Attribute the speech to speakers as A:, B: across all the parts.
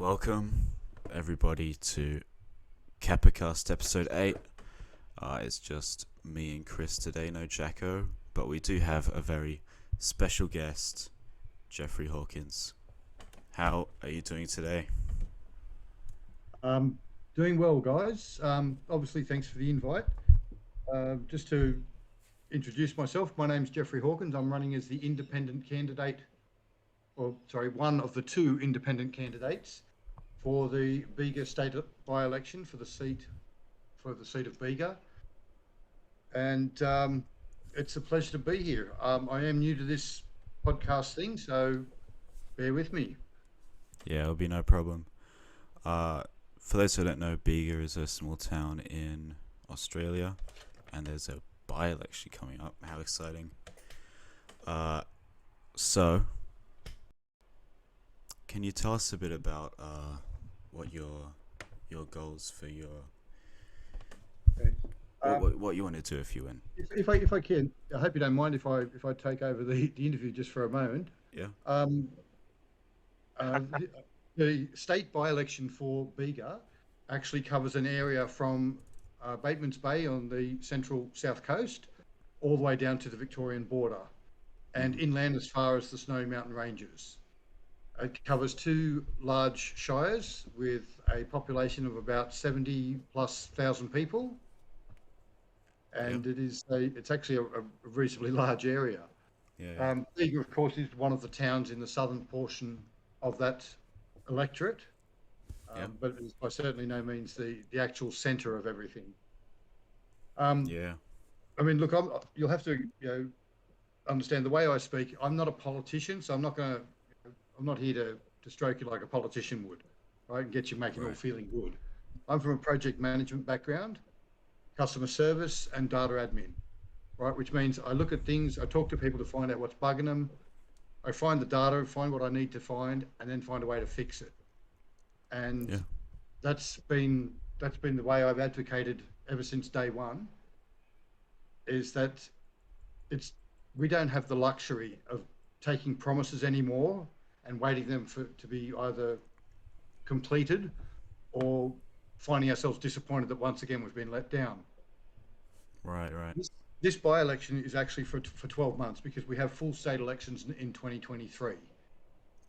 A: Welcome, everybody, to Kappa Kast episode 8. It's just me and Chris today, no Jacko, but we do have a very special guest, Jeffrey Hawkins. How are you doing today?
B: Doing well, guys. Obviously, thanks for the invite. Just to introduce myself, my name's Jeffrey Hawkins. I'm running as the independent candidate, one of the two independent candidates for the Bega state by-election for the seat of Bega. And it's a pleasure to be here. I am new to this podcast thing, so bear with me.
A: Yeah, it'll be no problem. For those who don't know, Bega is a small town in Australia, and there's a by-election coming up. How exciting. So, can you tell us a bit about what your goals for your
B: Okay.
A: what you want to do if you win?
B: If I can, I hope you don't mind if I take over the interview just for a moment.
A: Yeah.
B: The state by-election for Bega actually covers an area from Bateman's Bay on the central south coast all the way down to the Victorian border and inland as far as the Snowy Mountain Ranges. It covers two large shires with a population of about 70,000+ people, and it's actually a reasonably large area.
A: Yeah.
B: Bega, of course, is one of the towns in the southern portion of that electorate, but it's by certainly no means the actual centre of everything. I mean, look, you'll have to understand the way I speak. I'm not a politician, so I'm not here to stroke you like a politician would, right, and get you making all feeling good. I'm from a project management background, customer service and data admin, right, which means I look at things, I talk to people to find out what's bugging them, I find the data, find what I need to find, and then find a way to fix it. And that's been the way I've advocated ever since day one, is that we don't have the luxury of taking promises anymore and waiting them to be either completed or finding ourselves disappointed that once again we've been let down.
A: Right.
B: This by-election is actually for 12 months because we have full state elections in 2023.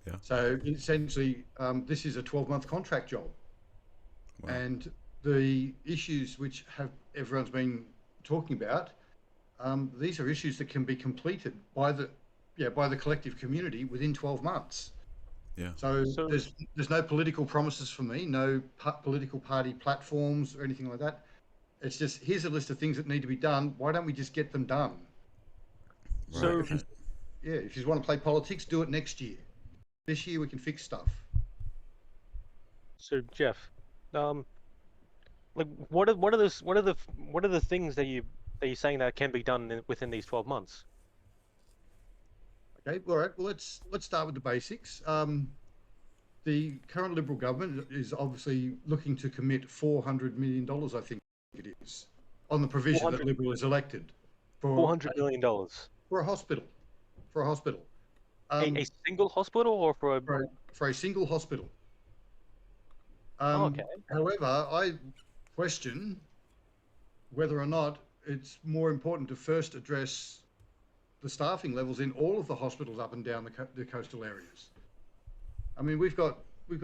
A: Yeah.
B: So essentially, this is a 12-month contract job.
A: Wow.
B: And the issues which everyone's been talking about, these are issues that can be completed by the collective community within 12 months.
A: Yeah.
B: So there's no political promises for me, no political party platforms or anything like that. It's just, here's a list of things that need to be done. Why don't we just get them done?
A: So,
B: if you want to play politics, do it next year. This year we can fix stuff.
C: So Jeff, like what are the things that you're saying that can be done within these 12 months?
B: Okay, all right. Well, let's start with the basics. The current Liberal government is obviously looking to commit $400 million, I think it is, on the provision that Liberal is elected for
C: $400 million
B: for a hospital.
C: A single hospital or
B: for a single hospital.
C: Okay.
B: However, I question whether or not it's more important to first address the staffing levels in all of the hospitals up and down the coastal areas. I mean, we've got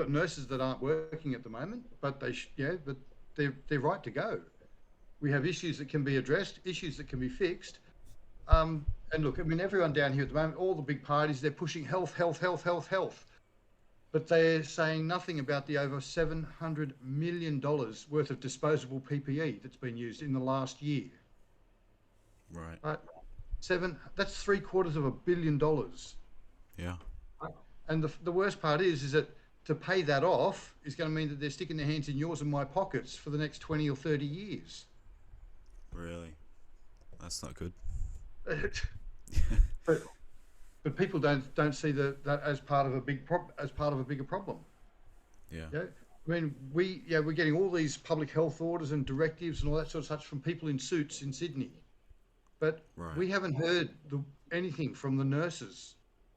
B: nurses that aren't working at the moment, but they're right to go. We have issues that can be addressed, issues that can be fixed. And look, I mean, everyone down here at the moment, all the big parties, they're pushing health. But they're saying nothing about the over $700 million worth of disposable PPE that's been used in the last year.
A: Right.
B: That's $750 million.
A: Yeah.
B: And the worst part is that to pay that off is going to mean that they're sticking their hands in yours and my pockets for the next 20 or 30 years.
A: Really? That's not good.
B: But people don't see that as part of a bigger problem.
A: Yeah.
B: I mean, we're getting all these public health orders and directives and all that sort of such from people in suits in Sydney, but we haven't heard anything from the nurses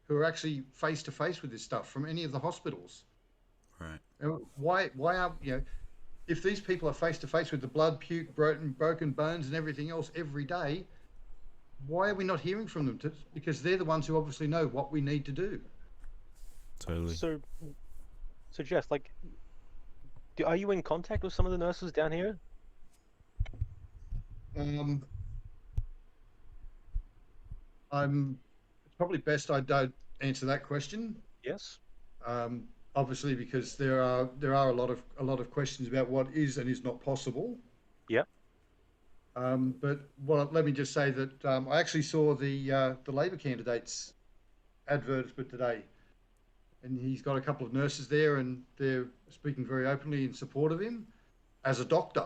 B: who are actually face to face with this stuff from any of the hospitals.
A: Right.
B: Why are if these people are face to face with the blood, puke, broken bones, and everything else every day, why are we not hearing from them? Because they're the ones who obviously know what we need to do.
A: Totally.
C: So Jeff, like, are you in contact with some of the nurses down here?
B: It's probably best I don't answer that question.
C: Yes.
B: Obviously, because there are a lot of questions about what is and is not possible.
C: Yeah.
B: But let me just say that I actually saw the Labor candidate's advertisement today, and he's got a couple of nurses there, and they're speaking very openly in support of him as a doctor,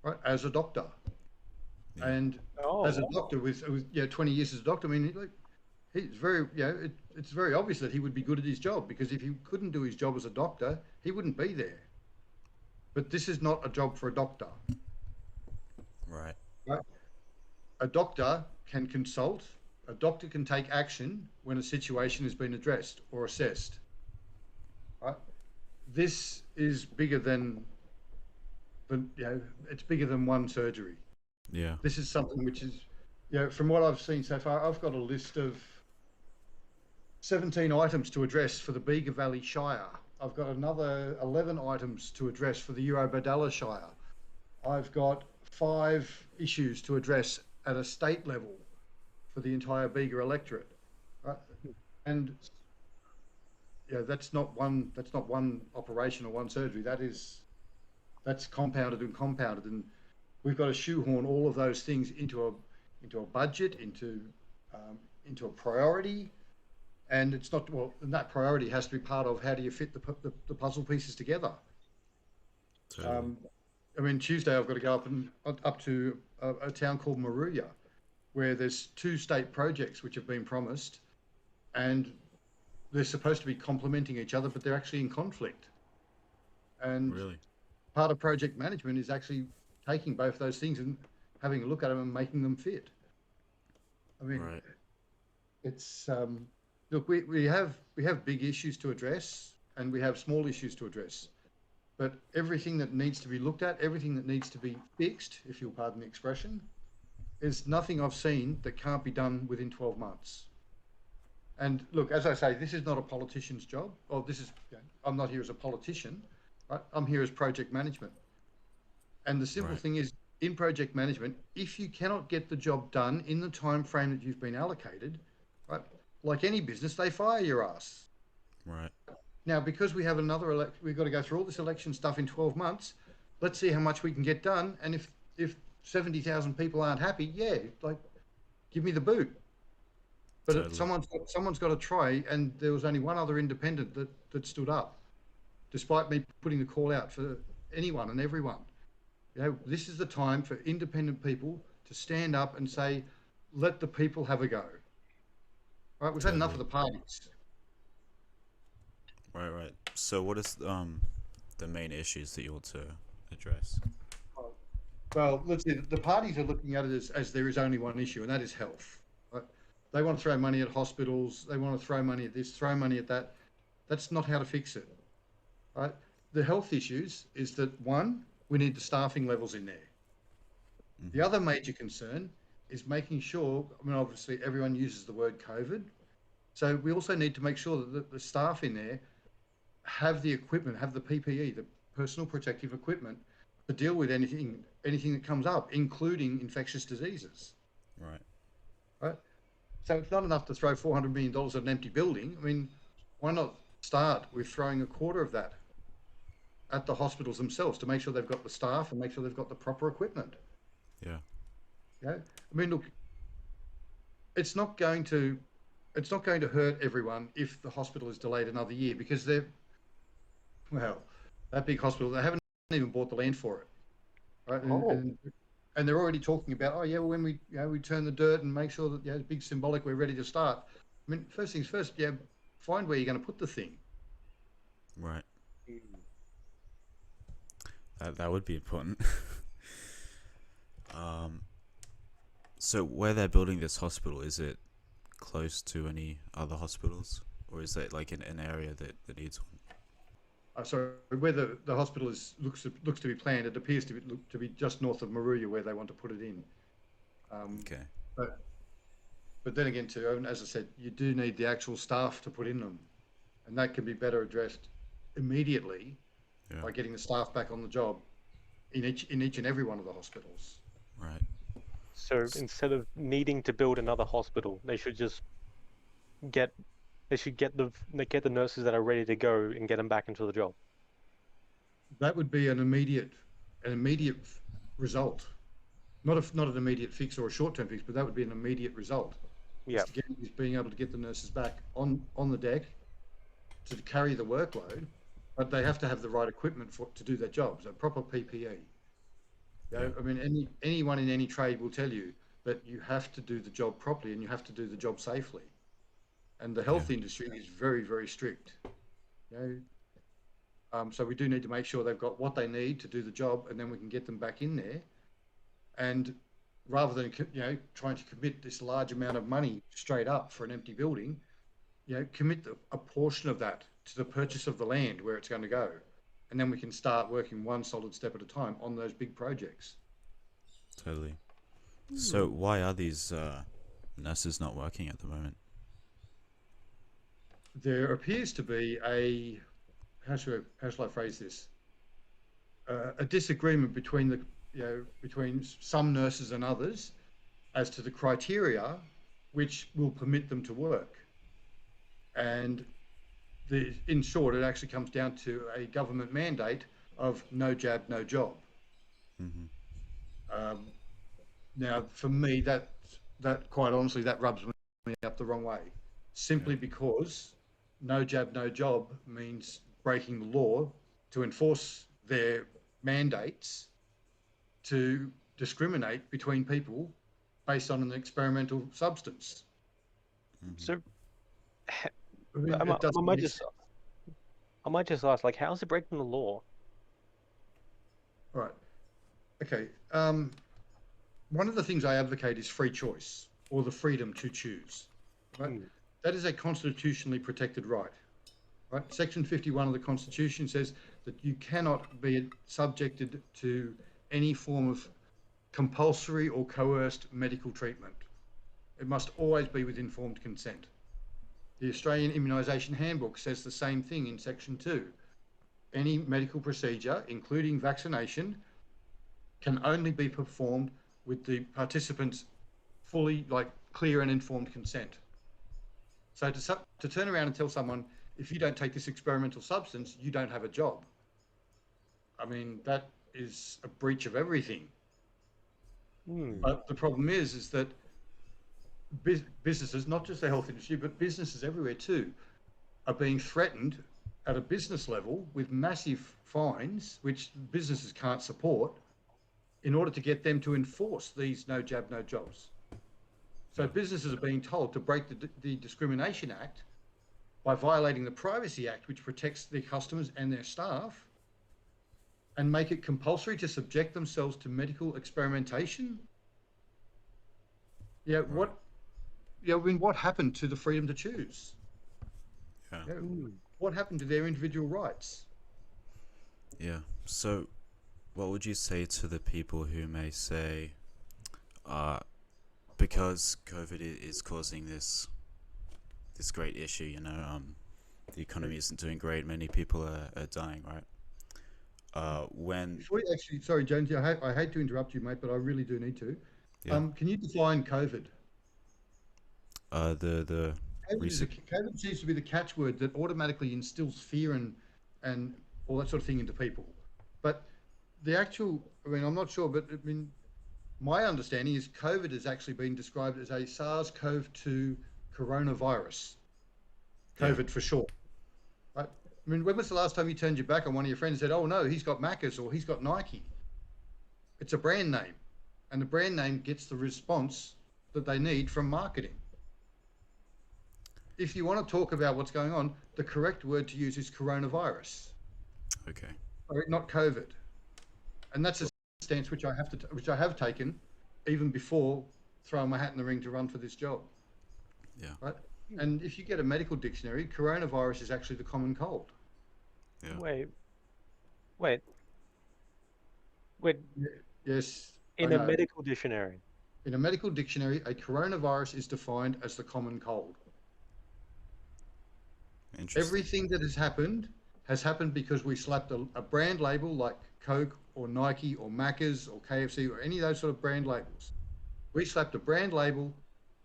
B: right? As a doctor, and as a doctor with 20 years as a doctor. I mean, he's very it's very obvious that he would be good at his job, because if he couldn't do his job as a doctor, he wouldn't be there. But this is not a job for a doctor.
A: Right.
B: Right? A doctor can consult. A doctor can take action when a situation has been addressed or assessed. Right? This is bigger than it's bigger than one surgery.
A: Yeah.
B: This is something which is, from what I've seen so far, I've got a list of 17 items to address for the Bega Valley Shire. I've got another 11 items to address for the Eurobodalla Shire. I've got 5 issues to address at a state level for the entire Bega electorate. Right? And that's not one operation or one surgery. That's compounded, and we've got to shoehorn all of those things into a budget, into a priority. And it's not, and that priority has to be part of how do you fit the puzzle pieces together.
A: Totally.
B: I mean, Tuesday I've got to go up to a town called Maruya, where there's 2 state projects which have been promised, and they're supposed to be complementing each other, but they're actually in conflict. And
A: really,
B: part of project management is actually taking both those things and having a look at them and making them fit. I mean,
A: right.
B: It's look, we have big issues to address, and we have small issues to address. But everything that needs to be looked at, everything that needs to be fixed, if you'll pardon the expression, is nothing I've seen that can't be done within 12 months. And look, as I say, this is not a politician's job. Or I'm not here as a politician, right? I'm here as project management. And the simple thing is, in project management, if you cannot get the job done in the time frame that you've been allocated, right? Like any business, they fire your ass.
A: Right.
B: Now, because we have we've got to go through all this election stuff in 12 months. Let's see how much we can get done. And if 70,000 people aren't happy, give me the boot. But
A: Totally.
B: someone's got to try. And there was only one other independent that stood up, despite me putting the call out for anyone and everyone. This is the time for independent people to stand up and say, let the people have a go. Right? We've had enough of the parties.
A: Right. So what is the main issues that you want to address?
B: Well, let's see. The parties are looking at it as there is only one issue, and that is health. Right? They want to throw money at hospitals. They want to throw money at this, throw money at that. That's not how to fix it. Right? The health issues is that, one, we need the staffing levels in there. Mm-hmm. The other major concern is making sure, I mean, obviously everyone uses the word COVID. So we also need to make sure that the staff in there have the equipment, have the PPE, the personal protective equipment, to deal with anything that comes up, including infectious diseases. Right. So it's not enough to throw $400 million at an empty building. I mean, why not start with throwing a quarter of that at the hospitals themselves to make sure they've got the staff and make sure they've got the proper equipment?
A: Yeah.
B: I mean, look, it's not going to hurt everyone if the hospital is delayed another year, because that big hospital, they haven't even bought the land for it, right? And they're already talking about, when we turn the dirt and make sure that it's big symbolic, we're ready to start. I mean, first things first, find where you're going to put the thing.
A: Right. That would be important. So where they're building this hospital, is it close to any other hospitals, or is it like in an area that needs
B: sorry, where the hospital looks to be planned, it appears to be just north of Moruya where they want to put it in.
A: Okay.
B: But then again, too, and as I said, you do need the actual staff to put in them, and that can be better addressed immediately by getting the staff back on the job in each and every one of the hospitals.
A: Right.
C: So instead of needing to build another hospital, they should just get the nurses that are ready to go and get them back into the job.
B: That would be an immediate result, not an immediate fix or a short-term fix, but that would be an immediate result.
C: Yeah.
B: Is being able to get the nurses back on the deck to carry the workload, but they have to have the right equipment to do their jobs, a proper PPE. I mean, anyone in any trade will tell you that you have to do the job properly and you have to do the job safely. And the health industry is very, very strict. So we do need to make sure they've got what they need to do the job, and then we can get them back in there. And rather than trying to commit this large amount of money straight up for an empty building, commit a portion of that to the purchase of the land where it's going to go, and then we can start working one solid step at a time on those big projects.
A: Totally. So why are these nurses not working at the moment?
B: There appears to be how shall I phrase this? A disagreement between between some nurses and others as to the criteria which will permit them to work. And in short, it actually comes down to a government mandate of no jab, no job. Mm-hmm. Now, for me, that quite honestly, that rubs me up the wrong way, simply because no jab, no job means breaking the law to enforce their mandates to discriminate between people based on an experimental substance.
C: Mm-hmm. So, I might just ask, like, how is it breaking the law?
B: Right. Okay. One of the things I advocate is free choice, or the freedom to choose. Right? That is a constitutionally protected right. Right? Section 51 of the Constitution says that you cannot be subjected to any form of compulsory or coerced medical treatment. It must always be with informed consent. The Australian Immunisation Handbook says the same thing in Section 2. Any medical procedure, including vaccination, can only be performed with the participants' fully, clear and informed consent. So to turn around and tell someone, if you don't take this experimental substance, you don't have a job. I mean, that is a breach of everything. But the problem is that businesses, not just the health industry, but businesses everywhere too, are being threatened at a business level with massive fines, which businesses can't support, in order to get them to enforce these no jab, no jobs. So businesses are being told to break the Discrimination Act by violating the Privacy Act, which protects their customers and their staff, and make it compulsory to subject themselves to medical experimentation. What happened to the freedom to choose? What happened to their individual rights?
A: Yeah. So, what would you say to the people who may say, because COVID is causing this great issue, the economy isn't doing great, many people are dying, right?
B: Before you actually, sorry, Jonesy, I hate to interrupt you, mate, but I really do need to. Yeah. Can you define COVID?
A: COVID
B: seems to be the catchword that automatically instills fear and all that sort of thing into people. But the actual, I'm not sure, but my understanding is COVID has actually been described as a SARS-CoV-2 coronavirus. COVID for short. Right? When was the last time you turned your back on one of your friends and said, oh no, he's got Macca's or he's got Nike? It's a brand name, and the brand name gets the response that they need from marketing. If you want to talk about what's going on, the correct word to use is coronavirus.
A: Okay.
B: Not COVID. And that's a stance which I have taken even before throwing my hat in the ring to run for this job.
A: Yeah.
B: Right. And if you get a medical dictionary, coronavirus is actually the common cold.
A: Yeah.
C: Wait, wait, wait.
B: Yes, I
C: In a
B: know.
C: medical dictionary.
B: In a medical dictionary, a coronavirus is defined as the common cold.
A: Interesting.
B: Everything that has happened because we slapped a brand label like Coke or Nike or Macca's or KFC or any of those sort of brand labels. We slapped a brand label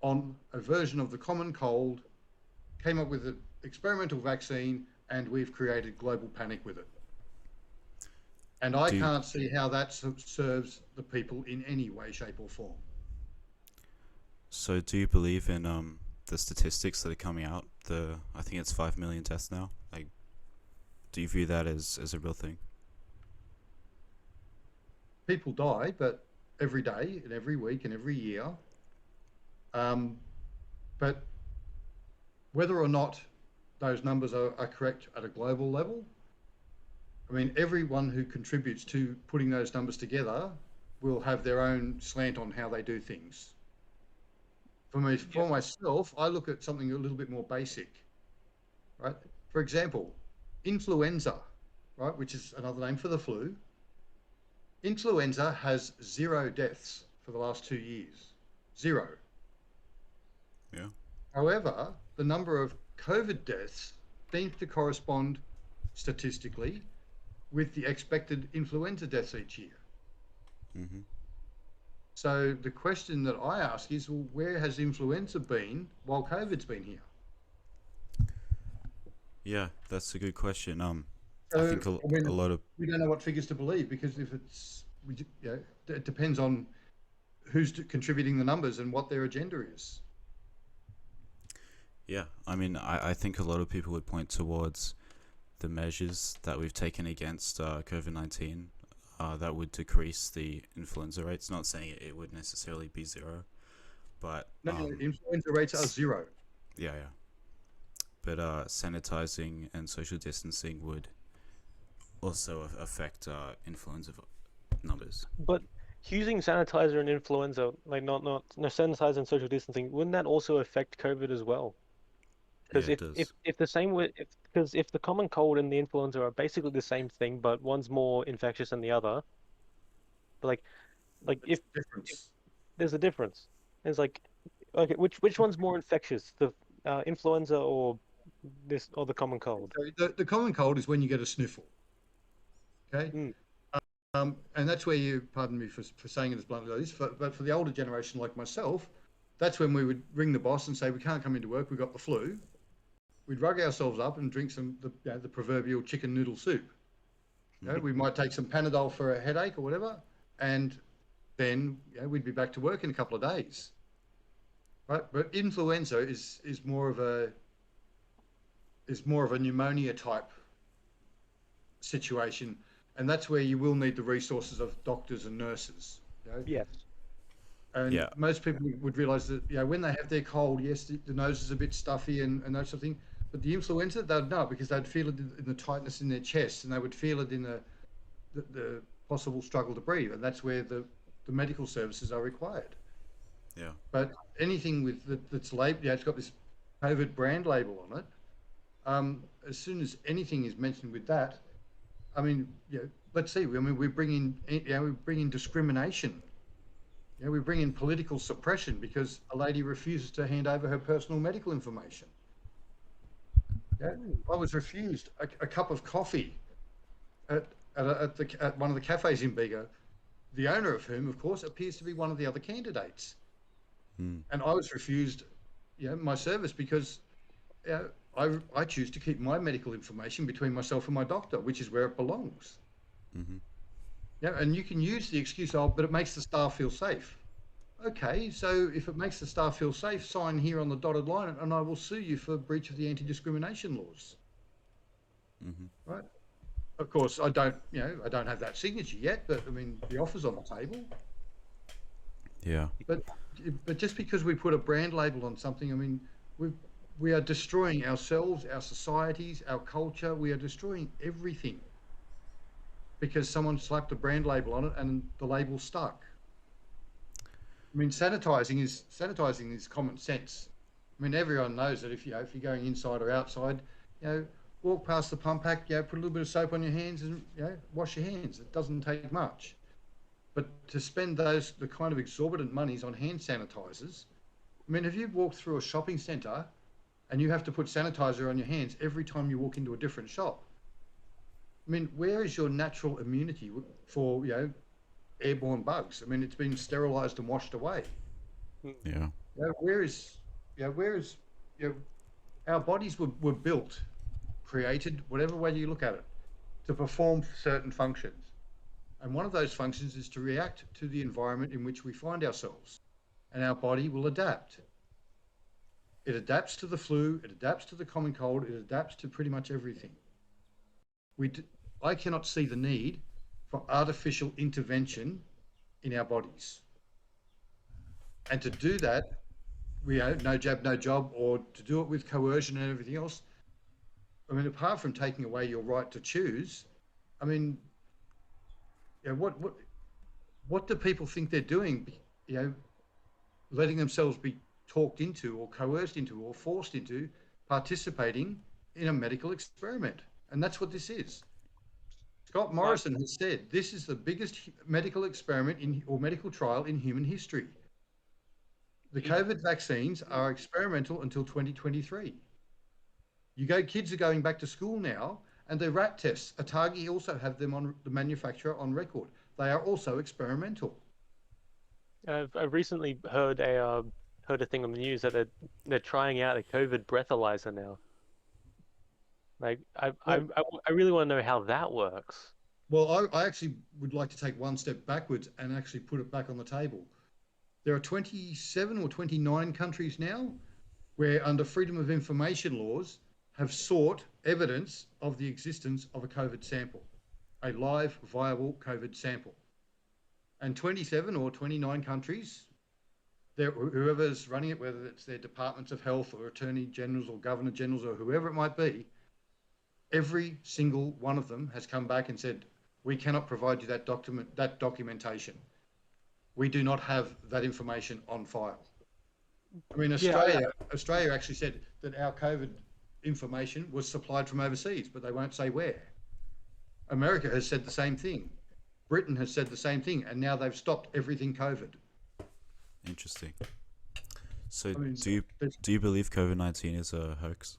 B: on a version of the common cold, came up with an experimental vaccine, and we've created global panic with it. And I
A: Do you,
B: can't see how that serves the people in any way, shape, or form.
A: so do you believe in the statistics that are coming out? I think it's 5 million deaths now. Like, do you view that as a real thing?
B: People die, but every day and every week and every year. Um, but whether or not those numbers are correct at a global level, I mean, everyone who contributes to putting those numbers together will have their own slant on how they do things. For me, for myself, I look at something a little bit more basic, right? For example, influenza, right, which is another name for the flu. Influenza has 0 deaths for the last 2 years. 0.
A: Yeah.
B: However, the number of COVID deaths seems to correspond statistically with the expected influenza deaths each year.
A: Mm-hmm.
B: So the question that I ask is, well, where has influenza been while COVID's been here?
A: Yeah, that's a good question. I
B: So,
A: think
B: I mean,
A: a lot of
B: we don't know what figures to believe because if it depends on who's contributing the numbers and what their agenda is.
A: yeah. I mean, I think a lot of people would point towards the measures that we've taken against COVID-19 that would decrease the influenza rates. Not saying it would necessarily be 0, but
B: No, influenza rates are 0.
A: yeah, yeah. But sanitizing and social distancing would also affect influenza numbers.
C: But using sanitizer and influenza, like not no sanitizer and social distancing, wouldn't that also affect COVID as well?
A: Yeah,
C: Because
A: it does.
C: if the same way, because if the common cold and the influenza are basically the same thing, but one's more infectious than the other, but like if
B: Difference.
C: there's a difference, it's like, okay, which one's more infectious, the influenza or the common cold?
B: So the common cold is when you get a sniffle, okay?
C: Mm.
B: And that's where you, pardon me for saying it as bluntly as this, but for the older generation like myself, that's when we would ring the boss and say, we can't come into work, we've got the flu. We'd rug ourselves up and drink the proverbial chicken noodle soup. We might take some Panadol for a headache or whatever, and then we'd be back to work in a couple of days. Right? But influenza is more of a pneumonia type situation, and that's where you will need the resources of doctors and nurses.
C: Yes.
B: And
A: Yeah.
B: most people would realise that when they have their cold, yes, the nose is a bit stuffy and that sort of thing. But the influenza, they'd know because they'd feel it in the tightness in their chest, and they would feel it in the possible struggle to breathe, and that's where the medical services are required.
A: Yeah.
B: But anything that's labeled, it's got this COVID brand label on it. As soon as anything is mentioned with that, I mean, let's see. I mean, we bring in discrimination. We bring in political suppression because a lady refuses to hand over her personal medical information. I was refused a cup of coffee at one of the cafes in Bega, the owner of whom, of course, appears to be one of the other candidates. And I was refused, my service because I choose to keep my medical information between myself and my doctor, which is where it belongs.
A: Mm-hmm.
B: And you can use the excuse, but it makes the staff feel safe. Okay, so if it makes the staff feel safe, sign here on the dotted line, and I will sue you for breach of the anti-discrimination laws.
A: Mm-hmm.
B: Right? Of course, I don't have that signature yet, but I mean, the offer's on the table.
A: Yeah.
B: But just because we put a brand label on something, I mean, we are destroying ourselves, our societies, our culture. We are destroying everything because someone slapped a brand label on it and the label stuck. I mean, sanitizing is common sense. I mean, everyone knows that if you're going inside or outside, walk past the pump pack, put a little bit of soap on your hands and, wash your hands. It doesn't take much. But to spend the kind of exorbitant monies on hand sanitizers, I mean, if you walk through a shopping centre and you have to put sanitizer on your hands every time you walk into a different shop, I mean, where is your natural immunity for, airborne bugs? I mean, it's been sterilised and washed away.
A: Yeah.
B: Where is our bodies were built, created, whatever way you look at it, to perform certain functions. And one of those functions is to react to the environment in which we find ourselves. And our body will adapt. It adapts to the flu, it adapts to the common cold, it adapts to pretty much everything. I cannot see the need for artificial intervention in our bodies. And to do that, no jab, no job, or to do it with coercion and everything else, I mean, apart from taking away your right to choose, I mean, what do people think they're doing? Letting themselves be talked into or coerced into or forced into participating in a medical experiment. And that's what this is. Scott Morrison has said this is the biggest medical experiment or medical trial in human history. The COVID vaccines are experimental until 2023. Kids are going back to school now, and their rat tests, Atagi also have them on the manufacturer on record. They are also experimental.
C: I recently heard a thing on the news that they're trying out a COVID breathalyzer now. Like, I really want to know how that works.
B: Well, I actually would like to take one step backwards and actually put it back on the table. There are 27 or 29 countries now where, under freedom of information laws, have sought evidence of the existence of a COVID sample, a live, viable COVID sample. And 27 or 29 countries, whoever's running it, whether it's their departments of health or attorney generals or governor generals or whoever it might be, every single one of them has come back and said, we cannot provide you that documentation. We do not have that information on file. I mean, Australia actually said that our COVID information was supplied from overseas, but they won't say where. America has said the same thing. Britain has said the same thing, and now they've stopped everything COVID.
A: Interesting. So, do you believe COVID-19 is a hoax?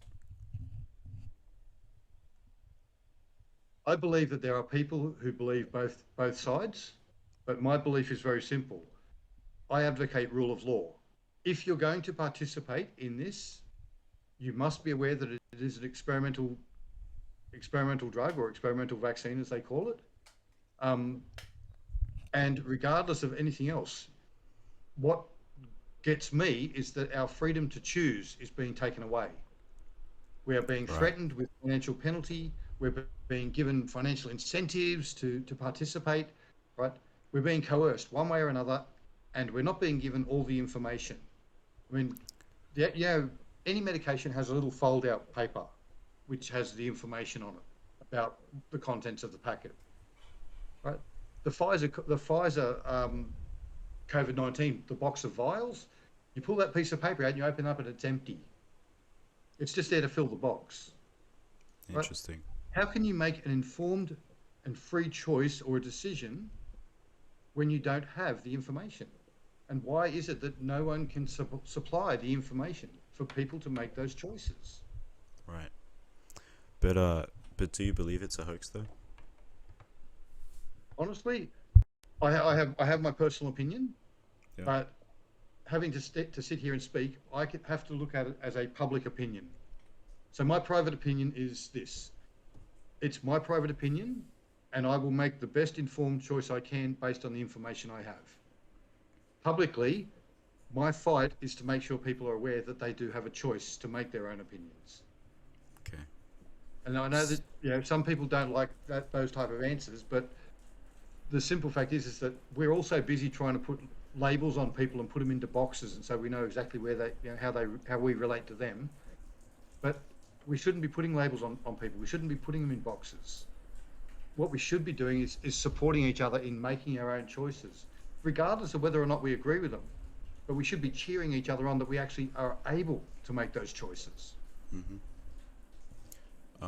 B: I believe that there are people who believe both sides, but my belief is very simple. I advocate rule of law. If you're going to participate in this, you must be aware that it is an experimental drug or experimental vaccine, as they call it. And regardless of anything else, what gets me is that our freedom to choose is being taken away. We are being threatened with financial penalty. We're being given financial incentives to participate, right? We're being coerced one way or another, and we're not being given all the information. I mean, any medication has a little fold-out paper which has the information on it about the contents of the packet, right? The Pfizer COVID-19, the box of vials, you pull that piece of paper out and you open up and it's empty. It's just there to fill the box.
A: Interesting.
B: Right? How can you make an informed and free choice or a decision when you don't have the information? And why is it that no one can supply the information for people to make those choices?
A: Right. But do you believe it's a hoax, though?
B: Honestly, I have my personal opinion, but having to sit here and speak, I have to look at it as a public opinion. So my private opinion is this. It's my private opinion, and I will make the best informed choice I can based on the information I have. Publicly, my fight is to make sure people are aware that they do have a choice to make their own opinions.
A: Okay.
B: And I know that some people don't like those type of answers, but the simple fact is that we're also busy trying to put labels on people and put them into boxes, and so we know exactly where they, how we relate to them. But we shouldn't be putting labels on people. We shouldn't be putting them in boxes. What we should be doing is supporting each other in making our own choices, regardless of whether or not we agree with them. But we should be cheering each other on that we actually are able to make those choices.
A: Mm-hmm.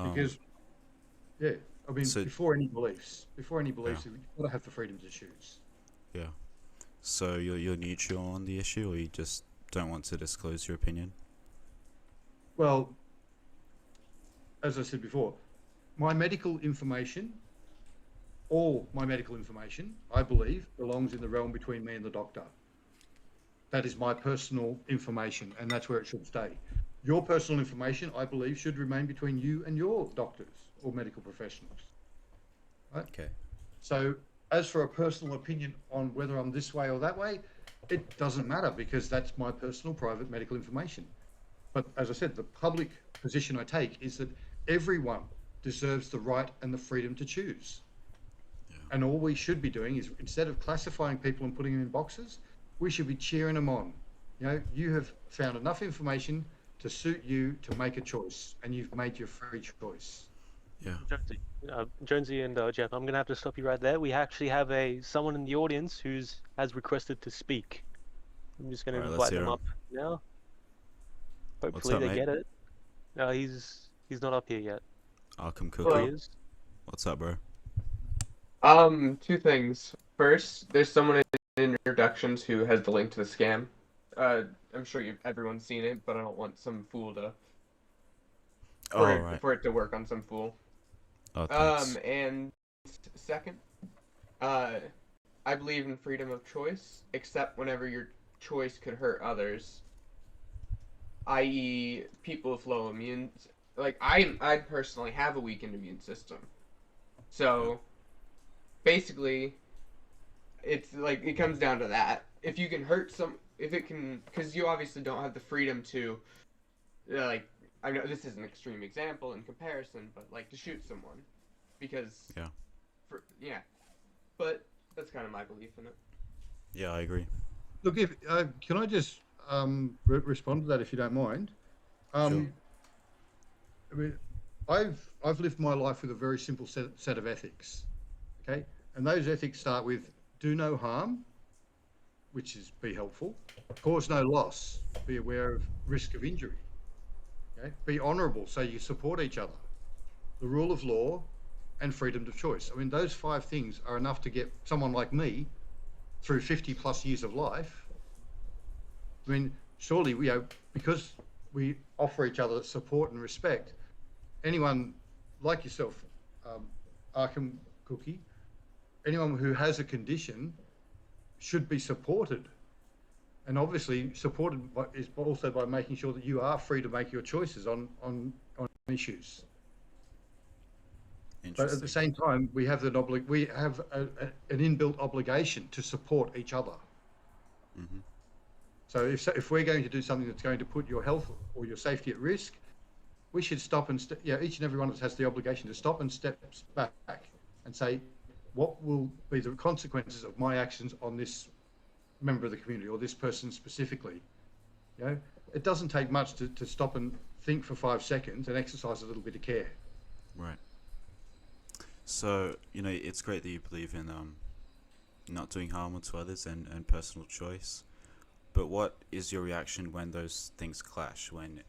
B: Because, yeah, I mean,
A: So
B: before any beliefs,
A: yeah,
B: you've got to have the freedom to choose.
A: yeah. So you're neutral on the issue, or you just don't want to disclose your opinion?
B: Well, as I said before, my medical information, all my medical information, I believe, belongs in the realm between me and the doctor. That is my personal information, and that's where it should stay. Your personal information, I believe, should remain between you and your doctors or medical professionals. Right?
A: Okay.
B: So, as for a personal opinion on whether I'm this way or that way, it doesn't matter because that's my personal private medical information. But as I said, the public position I take is that everyone deserves the right and the freedom to choose.
A: Yeah.
B: And all we should be doing is, instead of classifying people and putting them in boxes, we should be cheering them on. You know, you have found enough information to suit you to make a choice, and you've made your free choice.
A: Yeah.
C: Jonesy and Jeff, I'm gonna have to stop you right there. We actually have someone in the audience has requested to speak. I'm just gonna
A: All right, let's
C: invite them
A: hear him.
C: up now.
A: What's
C: Hopefully
A: up,
C: they
A: mate?
C: get it. No, he's not up here yet.
A: Arkham
C: There
A: Cookie.
C: he is.
A: What's up, bro?
D: Two things. First, there's someone in introductions who has the link to the scam. I'm sure everyone's seen it, but I don't want some fool to
A: Right.
D: for it to work on some fool.
A: Oh, thanks.
D: And second, I believe in freedom of choice, except whenever your choice could hurt others, i.e., people with low immune. Like I personally have a weakened immune system, so basically, it's like it comes down to that. If you can hurt because you obviously don't have the freedom to, like, I know this is an extreme example in comparison, but like to shoot someone, because but that's kind of my belief in it.
A: Yeah, I agree.
B: Look, if can I just respond to that if you don't mind?
A: Sure.
B: I mean, I've lived my life with a very simple set of ethics, okay, and those ethics start with do no harm, which is be helpful, cause no loss, be aware of risk of injury, okay, be honourable, so you support each other, the rule of law, and freedom of choice. I mean, those 5 things are enough to get someone like me through 50 plus years of life. I mean, surely because we offer each other support and respect, anyone like yourself, Arkham Cookie, anyone who has a condition should be supported. And obviously supported is also by making sure that you are free to make your choices on issues. But at the same time, we have an inbuilt obligation to support each other.
A: Mm-hmm.
B: So if we're going to do something that's going to put your health or your safety at risk, we should stop and each and every one of us has the obligation to stop and step back and say, what will be the consequences of my actions on this member of the community or this person specifically? You know, it doesn't take much to stop and think for 5 seconds and exercise a little bit of care.
A: Right. So, it's great that you believe in not doing harm to others and personal choice. But what is your reaction when those things clash, when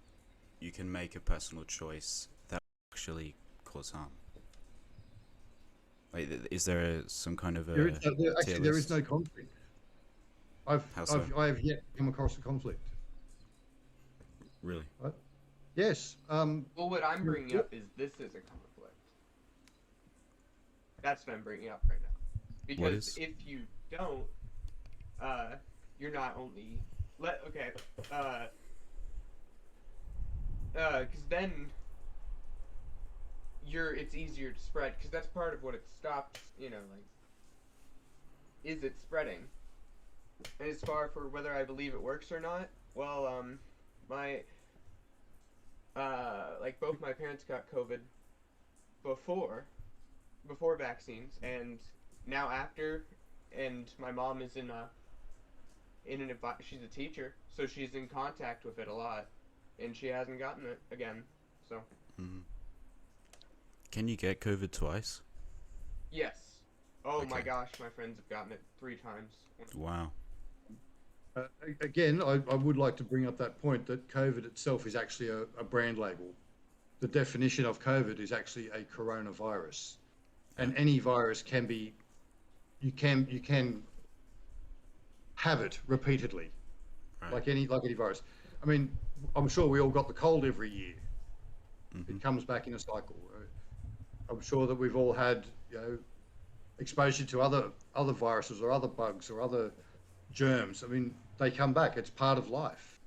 A: you can make a personal choice that will actually cause harm? Like, is there some kind of
B: There is no conflict. I have yet come across a conflict.
A: Really?
B: Right? Yes.
D: Well, what I'm bringing up is this is a conflict. That's what I'm bringing up right now. Because if you don't, you're not only because then it's easier to spread, because that's part of what it stops. Is it spreading? And as far for whether I believe it works or not, well, both my parents got COVID before vaccines, and now after, and my mom is she's a teacher, so she's in contact with it a lot, and she hasn't gotten it again. So.
A: Mm-hmm. Can you get COVID twice?
D: Yes. Oh okay. My gosh, my friends have gotten it 3 times.
A: Wow.
B: Again, I would like to bring up that point that COVID itself is actually a brand label. the definition of COVID is actually a coronavirus, and any virus can be, you can have it repeatedly,
A: Right.
B: like any virus. I mean, I'm sure we all got the cold every year. It comes back in a cycle. I'm sure that we've all had, exposure to other viruses or other bugs or other germs. I mean, they come back. It's part of life,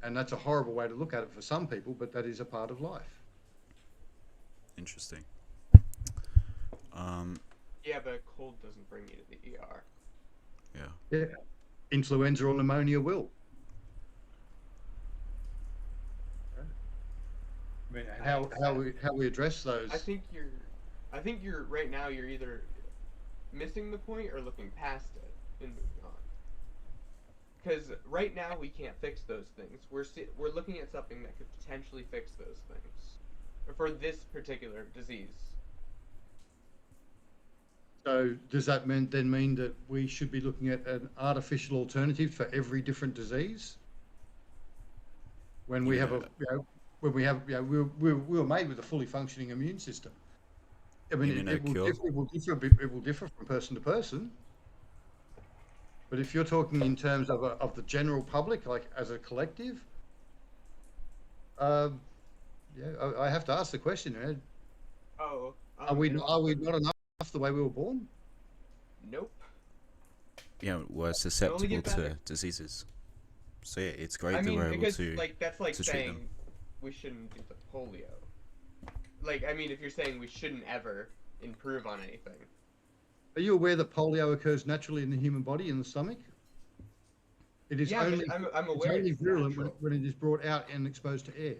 B: and that's a horrible way to look at it for some people, but that is a part of life.
A: Interesting.
D: Yeah, but a cold doesn't bring you to the ER.
A: Yeah.
B: Yeah, influenza or pneumonia will. I mean, how we address those.
D: I think you're right now. You're either missing the point or looking past it and moving on. Because right now we can't fix those things. We're looking at something that could potentially fix those things for this particular disease.
B: So does that mean that we should be looking at an artificial alternative for every different disease? When we have we were made with a fully functioning immune system. I mean, it will differ from person to person. But if you're talking in terms of the general public, like as a collective, I have to ask the question: are we not enough the way we were born?
D: Nope.
A: Yeah, we're susceptible to diseases. So yeah, it's great that we're able to.
D: That's like
A: to
D: saying
A: treat them.
D: We shouldn't do the polio. Like, I mean, if you're saying we shouldn't ever improve on anything.
B: Are you aware that polio occurs naturally in the human body, in the stomach? It is only,
D: I'm aware
B: it's only
D: it's
B: virulent
D: natural.
B: when it is brought out and exposed to air.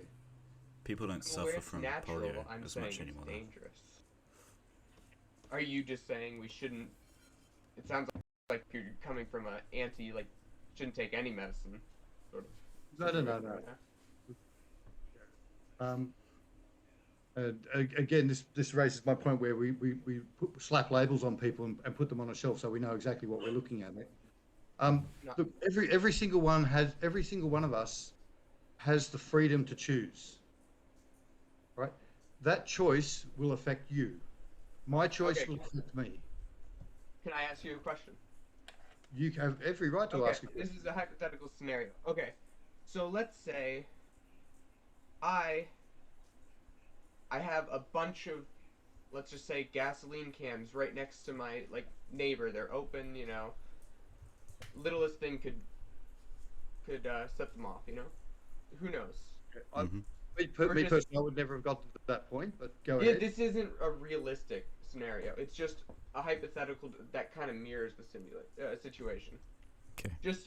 A: People don't
D: I'm
A: suffer
D: aware it's
A: from
D: natural,
A: polio
D: I'm
A: as
D: saying
A: much
D: it's
A: anymore. Though.
D: dangerous. Are you just saying we shouldn't? It sounds like you're coming from a anti, like, shouldn't take any medicine, sort of.
B: No. Again, this raises my point where we slap labels on people and put them on a shelf so we know exactly what we're looking at. Look, every single one of us has the freedom to choose. Right? That choice will affect you. My choice will affect me.
D: Can I ask you a question?
B: You have every right to ask a question.
D: This is a hypothetical scenario. Okay, so let's say I have a bunch of, let's just say, gasoline cans right next to my neighbor. They're open, Littlest thing could set them off, Who knows?
B: Me personally, I would never have got to that point, but go ahead.
D: This isn't a realistic scenario. It's just a hypothetical that kind of mirrors the situation.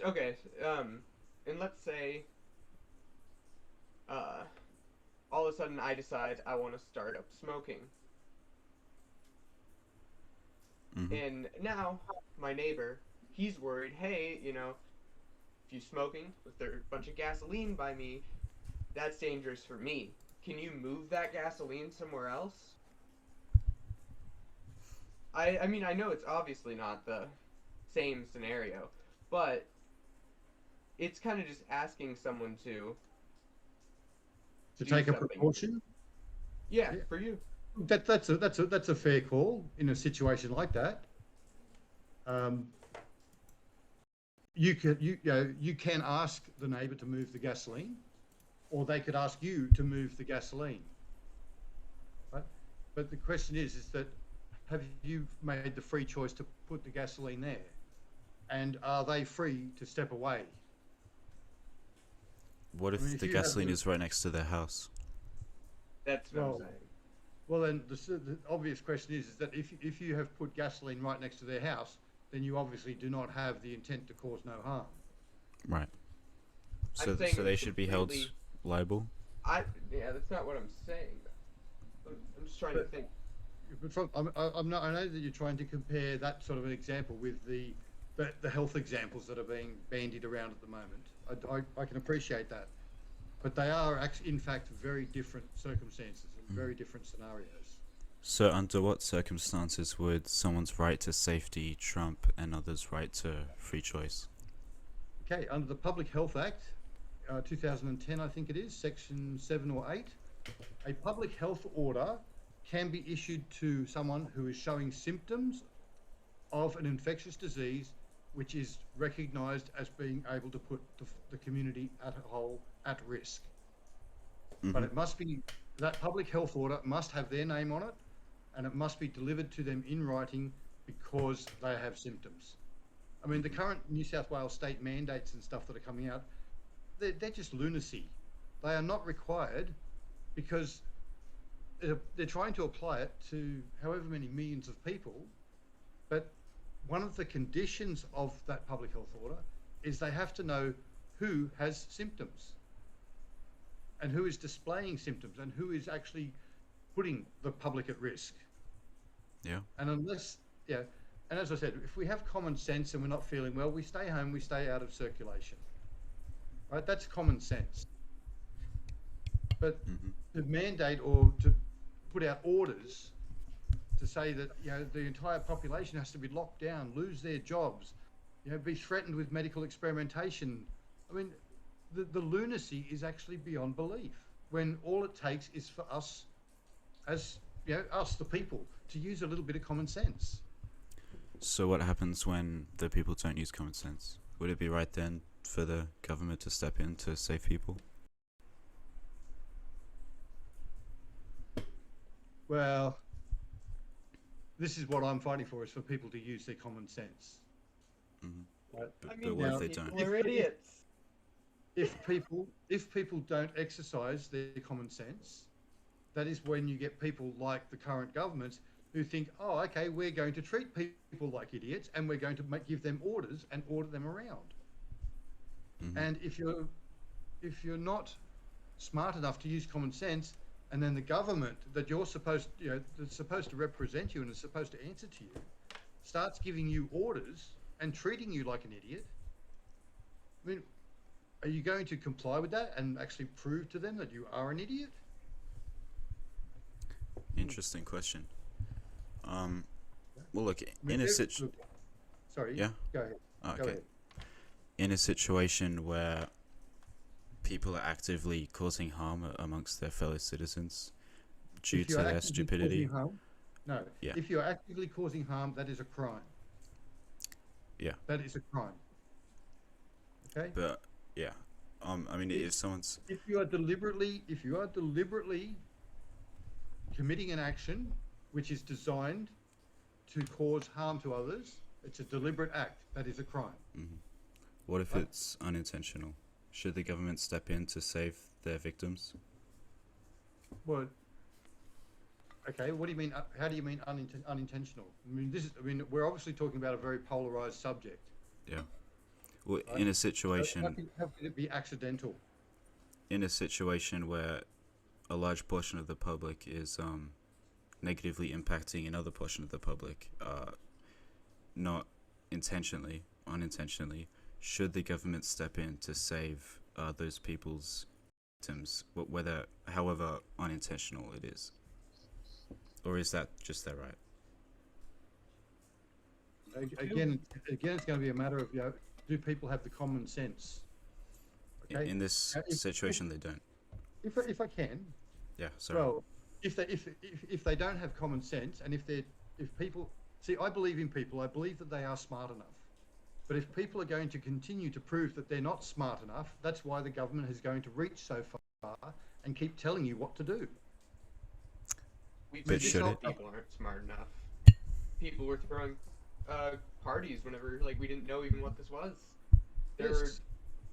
A: Okay.
D: And let's say all of a sudden I decide I want to start up smoking. And now my neighbor, he's worried, hey, if you're smoking with a bunch of gasoline by me, that's dangerous for me. Can you move that gasoline somewhere else? I mean, I know it's obviously not the same scenario, but it's kind of just asking someone to
B: take a precaution.
D: Yeah, for you.
B: That's a fair call in a situation like that. You can ask the neighbour to move the gasoline, or they could ask you to move the gasoline. Right? But the question is that have you made the free choice to put the gasoline there, and are they free to step away?
A: What if the gasoline is right next to their house?
D: That's what I'm saying.
B: Well, then the obvious question is that if you have put gasoline right next to their house, then you obviously do not have the intent to cause no harm.
A: Right. So they should be held liable?
D: Yeah, that's not what I'm saying. I'm just trying to think.
B: I know that you're trying to compare that sort of an example with the health examples that are being bandied around at the moment. I can appreciate that. But they are actually, in fact, very different circumstances and very different scenarios.
A: So under what circumstances would someone's right to safety trump another's right to free choice?
B: Okay, under the Public Health Act, 2010, I think it is, Section 7 or 8, a public health order can be issued to someone who is showing symptoms of an infectious disease which is recognised as being able to put the community as a whole at risk. But it must be, that public health order must have their name on it, and it must be delivered to them in writing because they have symptoms. I mean, the current New South Wales state mandates and stuff that are coming out, they're just lunacy. They are not required because they're trying to apply it to however many millions of people. But one of the conditions of that public health order is they have to know who has symptoms and who is displaying symptoms and who is actually putting the public at risk.
A: Yeah.
B: And and as I said, if we have common sense and we're not feeling well, we stay home, we stay out of circulation. Right? That's common sense. But to mandate or to put out orders to say that, you know, the entire population has to be locked down, lose their jobs, you know, be threatened with medical experimentation. I mean, the lunacy is actually beyond belief, when all it takes is for us, as you know, us the people, to use a little bit of common sense.
A: So what happens when the people don't use common sense? Would it be right then for the government to step in to save people?
B: Well, this is what I'm fighting for, is for people to use their common sense. Right?
A: But what if they don't?
D: We're idiots.
B: If people don't exercise their common sense, that is when you get people like the current governments who think, oh, okay, we're going to treat people like idiots and we're going to give them orders and order them around. And if you're not smart enough to use common sense, and then the government that you're supposed, you know, that's supposed to represent you and is supposed to answer to you, starts giving you orders and treating you like an idiot, I mean, are you going to comply with that and actually prove to them that you are an idiot?
A: Interesting question. Well, look, in a situation...
B: Sorry,
A: yeah?
B: Go ahead.
A: Oh, okay.
B: Go ahead.
A: In a situation where people are actively causing harm amongst their fellow citizens due to their stupidity...
B: No,
A: yeah.
B: If you're actively causing harm, that is a crime.
A: Yeah.
B: That is a crime. Okay?
A: But, yeah. I mean, if someone's...
B: If you are deliberately committing an action which is designed to cause harm to others, it's a deliberate act. That is a crime.
A: What if it's unintentional? Should the government step in to save their victims?
B: Well, okay. What do you mean? How do you mean unintentional? I mean, we're obviously talking about a very polarized subject.
A: Yeah. Well, right? In a situation...
B: How could it be accidental?
A: In a situation where a large portion of the public is negatively impacting another portion of the public, not intentionally, unintentionally, should the government step in to save those people's victims, however unintentional it is? Or is that just their right?
B: Again, it's going to be a matter of, you know, do people have the common sense? Okay?
A: In this situation, they don't.
B: If I can.
A: Yeah, sorry.
B: Well, if they don't have common sense, and if people see, I believe in people. I believe that they are smart enough. But if people are going to continue to prove that they're not smart enough, that's why the government is going to reach so far and keep telling you what to do.
A: But should it?
D: People aren't smart enough. People were throwing parties whenever, like, we didn't know even what this was. There were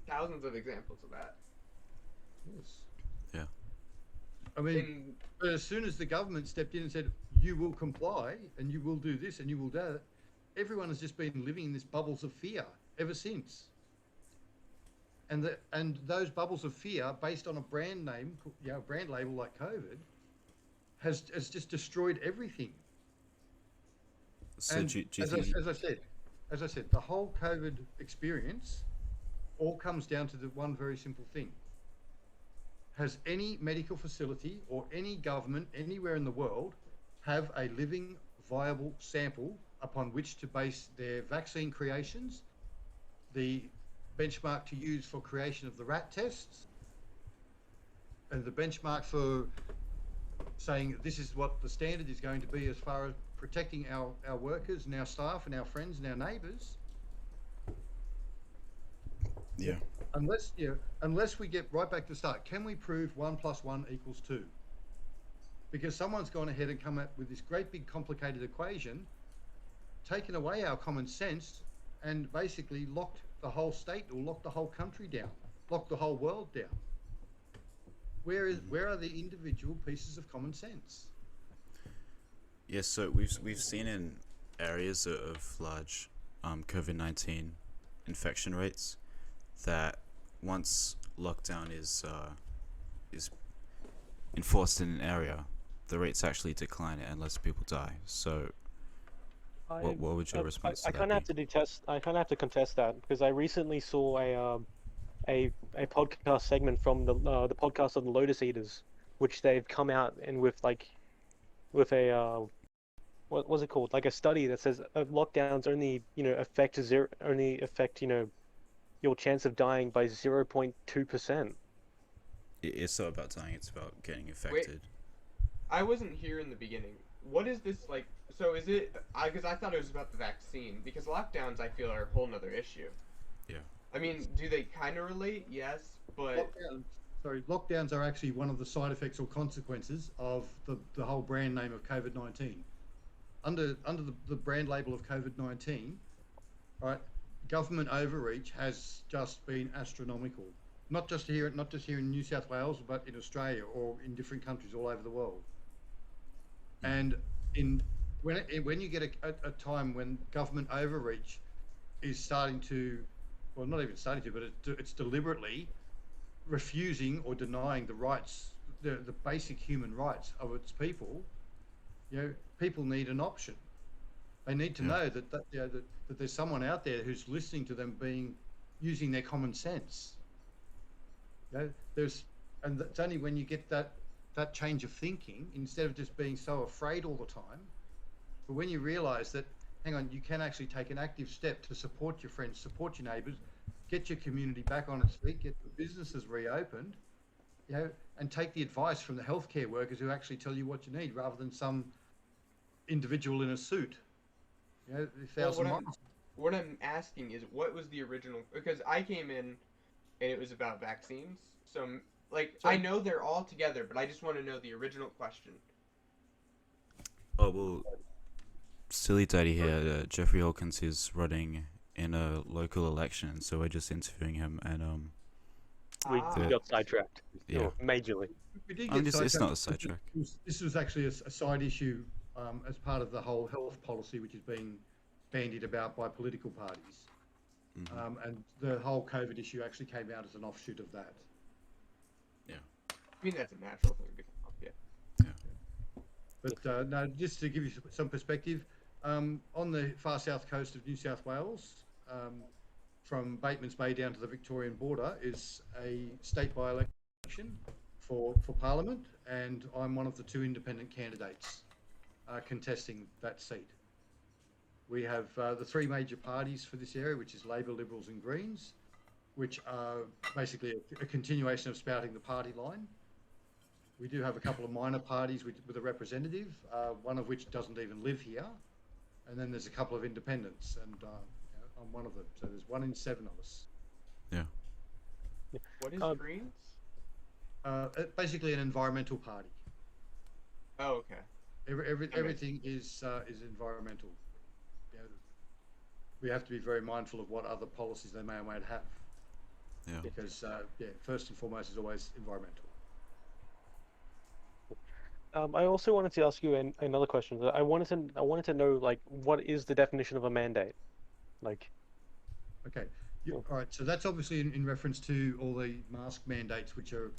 D: thousands of examples of that.
B: Yes.
A: Yeah.
B: I mean, but as soon as the government stepped in and said, you will comply and you will do this and you will do that, everyone has just been living in this bubbles of fear ever since. And those bubbles of fear, based on a brand name, you know, brand label like COVID, has just destroyed everything.
A: So do you
B: as I said, the whole COVID experience all comes down to the one very simple thing. Has any medical facility or any government anywhere in the world have a living, viable sample upon which to base their vaccine creations, the benchmark to use for creation of the rat tests, and the benchmark for saying this is what the standard is going to be as far as protecting our workers and our staff and our friends and our neighbours.
A: Yeah.
B: Unless we get right back to the start, can we prove 1 + 1 = 2? Because someone's gone ahead and come up with this great big complicated equation, taken away our common sense, and basically locked the whole state or locked the whole country down, locked the whole world down. Where are the individual pieces of common sense?
A: Yes, so we've seen in areas of large COVID-19 infection rates that once lockdown is enforced in an area, the rates actually decline and less people die. So, what would your response to
C: I
A: that
C: kind of
A: be?
C: I kind of have to contest that because I recently saw a podcast segment from the podcast of the Lotus Eaters, which they've come out and with a what was it called, like a study that says lockdowns only affect your chance of dying by 0.2%.
A: It's not about dying; it's about getting
D: Wait,
A: affected.
D: I wasn't here in the beginning. What is this like? So is it? Because I thought it was about the vaccine. Because lockdowns, I feel, are a whole nother issue.
A: Yeah.
D: I mean, do they kind of relate? Yes, but
B: Lockdowns are actually one of the side effects or consequences of the whole brand name of COVID-19. Under the brand label of COVID-19, right? Government overreach has just been astronomical. Not just here in New South Wales, but in Australia or in different countries all over the world. And when you get a time when government overreach is starting to, well, not even starting to, but it's deliberately refusing or denying the rights, the basic human rights of its people, people need an option. They need to know that there's someone out there who's listening to them using their common sense. It's only when you get that change of thinking, instead of just being so afraid all the time, but when you realise that, hang on, you can actually take an active step to support your friends, support your neighbours, get your community back on its feet, get the businesses reopened, and take the advice from the healthcare workers who actually tell you what you need, rather than some individual in a suit.
D: What I'm asking is, what was the original? Because I came in and it was about vaccines. So, I know they're all together, but I just want to know the original question.
A: Oh well, silly daddy here. Jeffrey Hawkins is running in a local election, so we're just interviewing him, and
C: we got sidetracked.
A: Yeah,
C: majorly.
B: We did get
A: it's not a sidetrack.
B: This was actually a side issue as part of the whole health policy, which is being bandied about by political parties. And the whole COVID issue actually came out as an offshoot of that.
A: Yeah.
D: I mean, that's a natural thing to come up, yeah.
B: But no, just to give you some perspective, on the far south coast of New South Wales, from Bateman's Bay down to the Victorian border, is a state by-election for Parliament, and I'm one of the 2 independent candidates contesting that seat. We have the 3 major parties for this area, which is Labor, Liberals and Greens, which are basically a continuation of spouting the party line. We do have a couple of minor parties with a representative, one of which doesn't even live here. And then there's a couple of independents, and I'm one of them. So there's 1 in 7 of us.
A: Yeah.
D: What is Greens?
B: Basically an environmental party.
D: Oh, okay.
B: Everything is environmental. We have to be very mindful of what other policies they may or may not have.
A: Yeah.
B: Because first and foremost is always environmental.
C: I also wanted to ask you another question. I wanted to know, like, what is the definition of a mandate? Like.
B: Okay. All right. So that's obviously in reference to all the mask mandates which are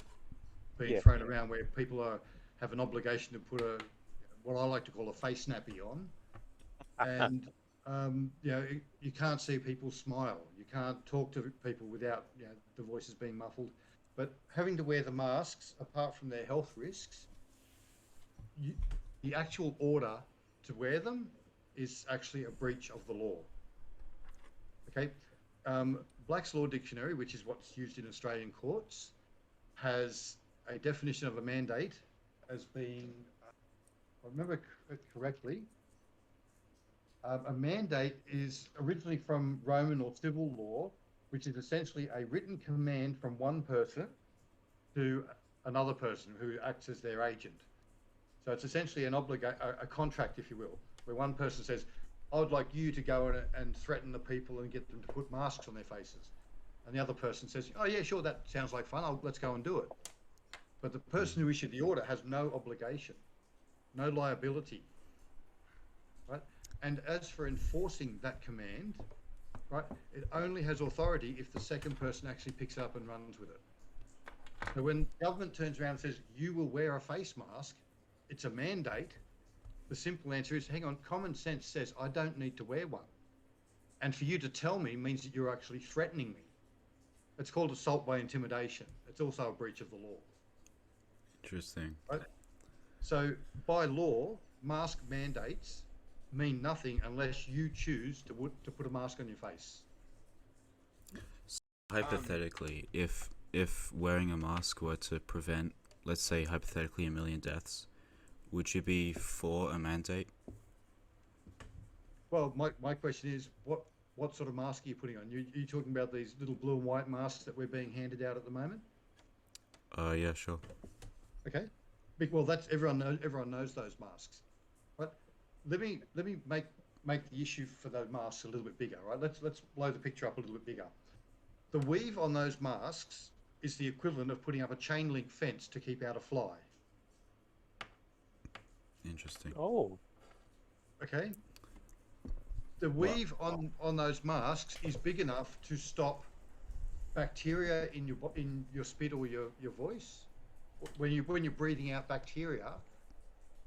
B: being thrown around, where people have an obligation to put what I like to call a face nappy on, and you can't see people smile. You can't talk to people without the voices being muffled. But having to wear the masks, apart from their health risks, the actual order to wear them is actually a breach of the law. Okay, Black's Law Dictionary, which is what's used in Australian courts, has a definition of a mandate as being, if I remember correctly, a mandate is originally from Roman or civil law, which is essentially a written command from one person to another person who acts as their agent. So it's essentially a contract, if you will, where one person says, I would like you to go and threaten the people and get them to put masks on their faces. And the other person says, oh, yeah, sure, that sounds like fun. Let's go and do it. But the person who issued the order has no obligation, no liability, right? And as for enforcing that command, right, it only has authority if the second person actually picks it up and runs with it. So when government turns around and says, you will wear a face mask, it's a mandate. The simple answer is, hang on, common sense says I don't need to wear one. And for you to tell me means that you're actually threatening me. It's called assault by intimidation. It's also a breach of the law.
A: Interesting.
B: Right? So by law, mask mandates mean nothing unless you choose to put a mask on your face.
A: So hypothetically, if wearing a mask were to prevent, let's say hypothetically, 1 million deaths, would you be for a mandate?
B: Well, my question is, what sort of mask are you putting on? You talking about these little blue and white masks that we're being handed out at the moment?
A: Yeah, sure.
B: Okay. Well, that's everyone knows those masks, right? Let me make the issue for those masks a little bit bigger, right? Let's blow the picture up a little bit bigger. The weave on those masks is the equivalent of putting up a chain link fence to keep out a fly.
A: Interesting.
C: Oh.
B: Okay. The weave on those masks is big enough to stop bacteria in your spit or your voice. When you're breathing out bacteria,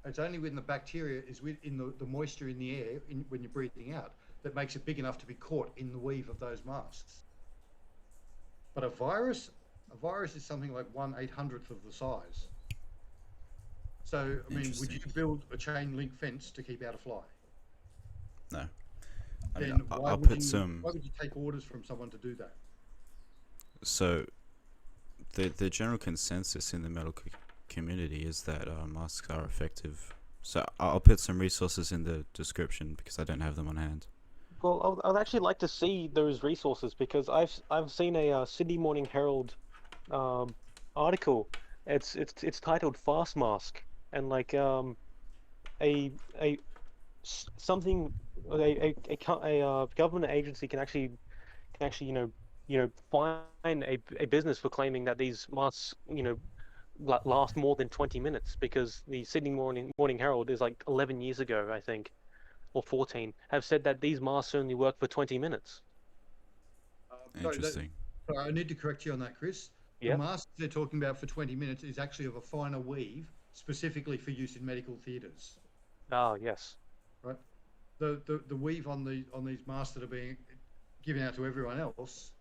B: it's only when the bacteria is in the moisture in the air when you're breathing out that makes it big enough to be caught in the weave of those masks. But a virus is something like 1/800th of the size. So, I mean, would you build a chain link fence to keep out a fly?
A: No.
B: Then why would you take orders from someone to do that?
A: So, the general consensus in the medical community is that masks are effective. So I'll put some resources in the description because I don't have them on hand.
C: Well, I'd actually like to see those resources because I've seen a Sydney Morning Herald article. It's titled "Fast Mask," and like a something a government agency can actually fine a business for claiming that these masks last more than 20 minutes because the Sydney Morning Herald is like 11 years ago, I think, or 14, have said that these masks only work for 20 minutes.
A: Interesting.
B: Sorry, I need to correct you on that, Chris.
C: Yeah.
B: The mask they're talking about for 20 minutes is actually of a finer weave, specifically for use in medical theatres.
C: Ah, yes.
B: Right. The weave on these masks that are being given out to everyone else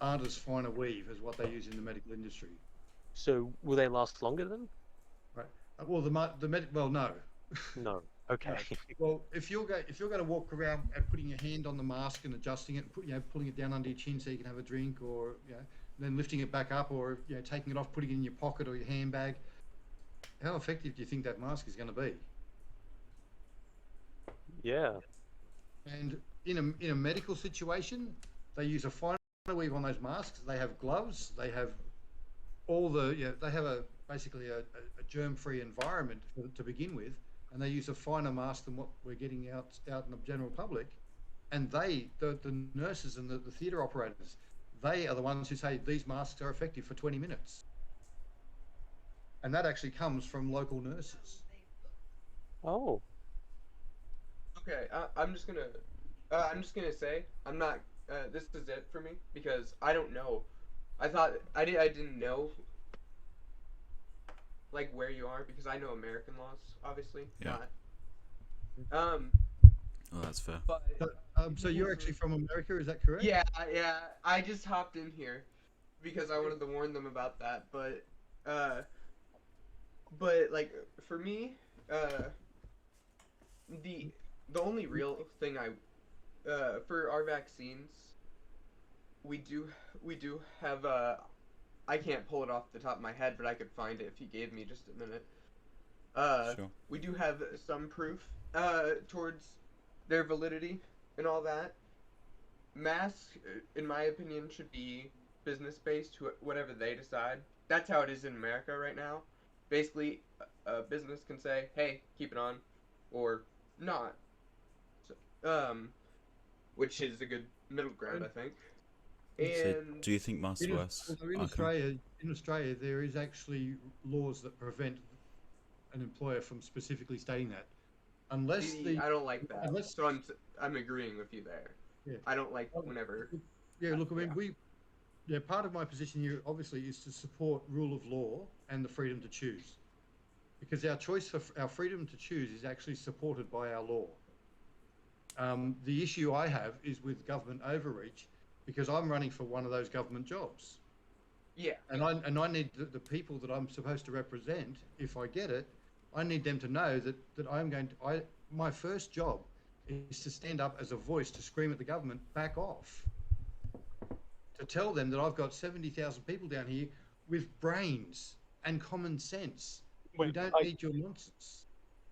B: aren't as fine a weave as what they use in the medical industry.
C: So will they last longer then?
B: Right. Well, no.
C: No. Okay.
B: Well, if you're going to walk around and putting your hand on the mask and adjusting it, pulling it down under your chin so you can have a drink, or then lifting it back up, or taking it off, putting it in your pocket or your handbag, how effective do you think that mask is going to be?
C: Yeah.
B: And in a medical situation, they use a finer weave on those masks. They have gloves. They have they have basically a germ-free environment to begin with. And they use a finer mask than what we're getting out in the general public. And the nurses and the theatre operators, they are the ones who say these masks are effective for 20 minutes. And that actually comes from local nurses.
C: Oh.
D: Okay, I'm just gonna say I'm not. This is it for me because I don't know. I thought I didn't know like where you are because I know American laws, obviously.
A: Yeah.
D: Not.
A: Oh, that's fair.
D: But
B: So you're actually from America, is that correct?
D: yeah. I just hopped in here because I wanted to warn them about that. But like for me, the only real thing for our vaccines, we do have I can't pull it off the top of my head, but I could find it if you gave me just a minute.
A: Sure.
D: We do have some proof towards their validity and all that. Masks, in my opinion, should be business based, whatever they decide. That's how it is in America right now. Basically, a business can say, "Hey, keep it on," or not. So, which is a good middle ground, I think.
A: So,
D: And
A: do you think masks worse?
B: In Australia, there is actually laws that prevent an employer from specifically stating that, unless
D: see, I don't like that.
B: unless
D: So I'm agreeing with you there.
B: yeah.
D: I don't like whenever.
B: Yeah, look, I mean,
D: Yeah.
B: part of my position here obviously is to support rule of law and the freedom to choose, because our choice for our freedom to choose is actually supported by our law. The issue I have is with government overreach, because I'm running for one of those government jobs.
D: Yeah.
B: And I need the people that I'm supposed to represent, if I get it, I need them to know that my first job is to stand up as a voice to scream at the government, back off. To tell them that I've got 70,000 people down here with brains and common sense. We don't need your nonsense.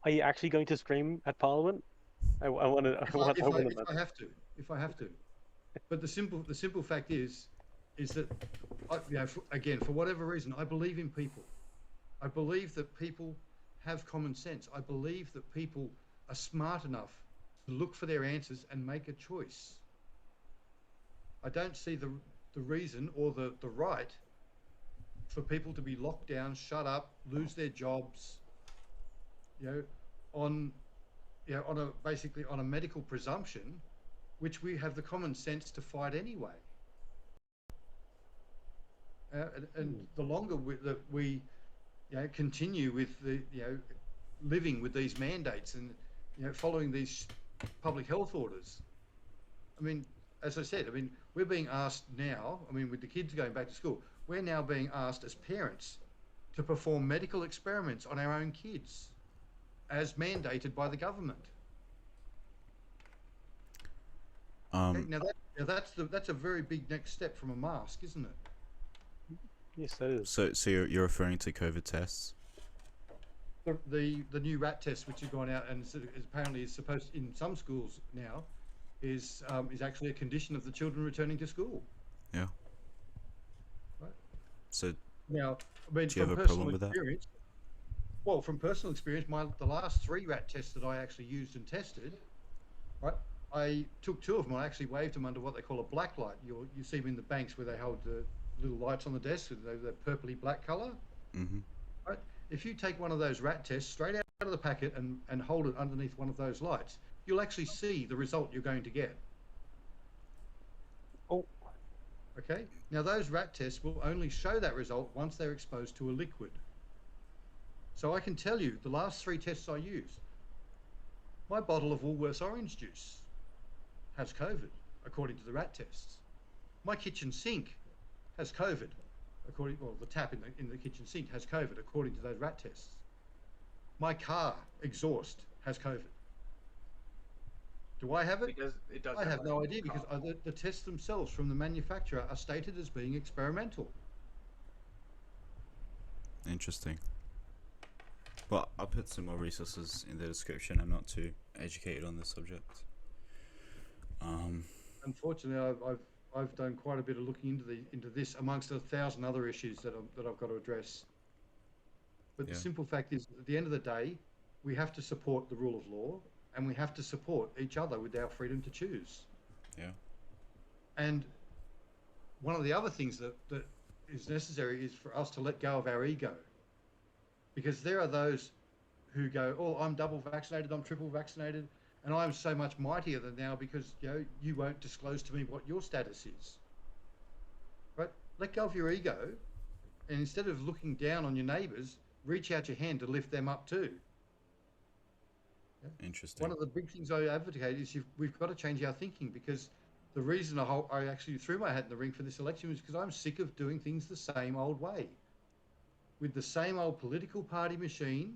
C: Are you actually going to scream at Parliament? I want to.
B: If I have to. But the simple fact is that, again, for whatever reason, I believe in people. I believe that people have common sense. I believe that people are smart enough to look for their answers and make a choice. I don't see the reason or the right for people to be locked down, shut up, lose their jobs, basically on a medical presumption, which we have the common sense to fight anyway. And the longer we continue with living with these mandates and following these public health orders. I mean, as I said, we're being asked now. With the kids going back to school, we're now being asked as parents to perform medical experiments on our own kids, as mandated by the government. Now that's a very big next step from a mask, isn't it?
C: Yes, that is.
A: So you're referring to COVID tests?
B: The new rat test, which has gone out and apparently is supposed in some schools now, is actually a condition of the children returning to school.
A: Yeah.
B: Right.
A: So
B: now,
A: do you have a problem with that?
B: Well, from personal experience, the last 3 rat tests that I actually used and tested, right? I took 2 of them. I actually waved them under what they call a black light. You see them in the banks where they hold the little lights on the desk with the purpley black colour.
A: Mm-hmm.
B: Right? If you take one of those rat tests straight out of the packet and hold it underneath one of those lights, you'll actually see the result you're going to get.
C: Oh.
B: Okay? Now, those rat tests will only show that result once they're exposed to a liquid. So I can tell you, the last 3 tests I used, my bottle of Woolworths orange juice has COVID, according to the rat tests. My kitchen sink has COVID, the tap in the kitchen sink has COVID, according to those rat tests. My car exhaust has COVID. Do I have it?
D: It does.
B: I have no idea, because the tests themselves from the manufacturer are stated as being experimental.
A: Interesting. Well, I'll put some more resources in the description. I'm not too educated on this subject.
B: Unfortunately, I've done quite a bit of looking into this amongst 1,000 other issues that I've got to address. But the simple fact is, at the end of the day, we have to support the rule of law, and we have to support each other with our freedom to choose.
A: Yeah. And
B: one of the other things that is necessary is for us to let go of our ego. Because there are those who go, "Oh, I'm double vaccinated, I'm triple vaccinated, and I'm so much mightier than thou because you won't disclose to me what your status is." Right? Let go of your ego, and instead of looking down on your neighbours, reach out your hand to lift them up too. Yeah?
A: Interesting.
B: One of the big things I advocate is we've got to change our thinking, because the reason I actually threw my hat in the ring for this election was because I'm sick of doing things the same old way, with the same old political party machine,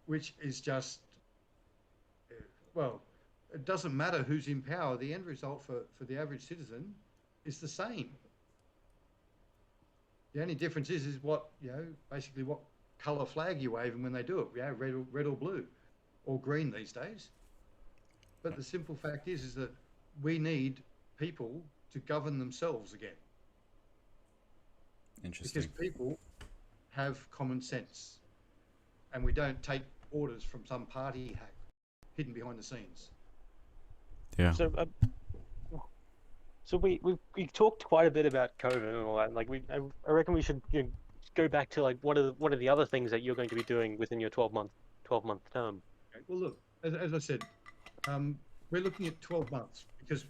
B: which is just, well, it doesn't matter who's in power. The end result for the average citizen is the same. The only difference is what, basically what colour flag you're waving when they do it. Red or blue, or green these days. But the simple fact is that we need people to govern themselves again.
A: Interesting.
B: Because people have common sense, and we don't take orders from some party hack hidden behind the scenes.
A: Yeah.
C: So we talked quite a bit about COVID and all that. Like I reckon we should go back to like what are the other things that you're going to be doing within your 12-month term.
B: Okay. Well, look, as I said, we're looking at 12 months because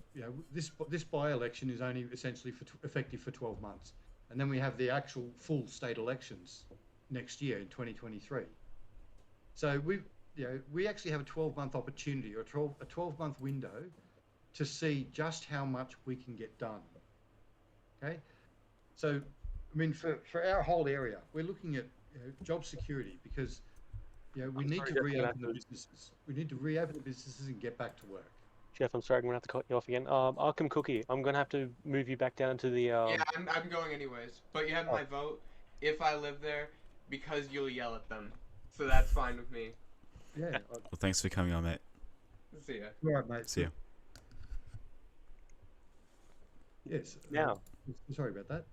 B: this by-election is only essentially effective for 12 months, and then we have the actual full state elections next year in 2023. So we actually have a 12-month opportunity, or a 12-month window, to see just how much we can get done. Okay, so I mean, for our whole area, we're looking at job security because we need to reopen the businesses. We need to reopen the businesses and get back to work.
C: Jeff, I'm sorry, I'm gonna have to cut you off again. Arkham Cookie, I'm gonna have to move you back down to the.
D: Yeah, I'm going anyways. But you have my vote if I live there because you'll yell at them, so that's fine with me.
B: Yeah.
A: Well, thanks for coming on, mate.
D: See ya.
B: All right, mate.
A: See ya.
B: Yes.
C: Now.
B: Sorry about that.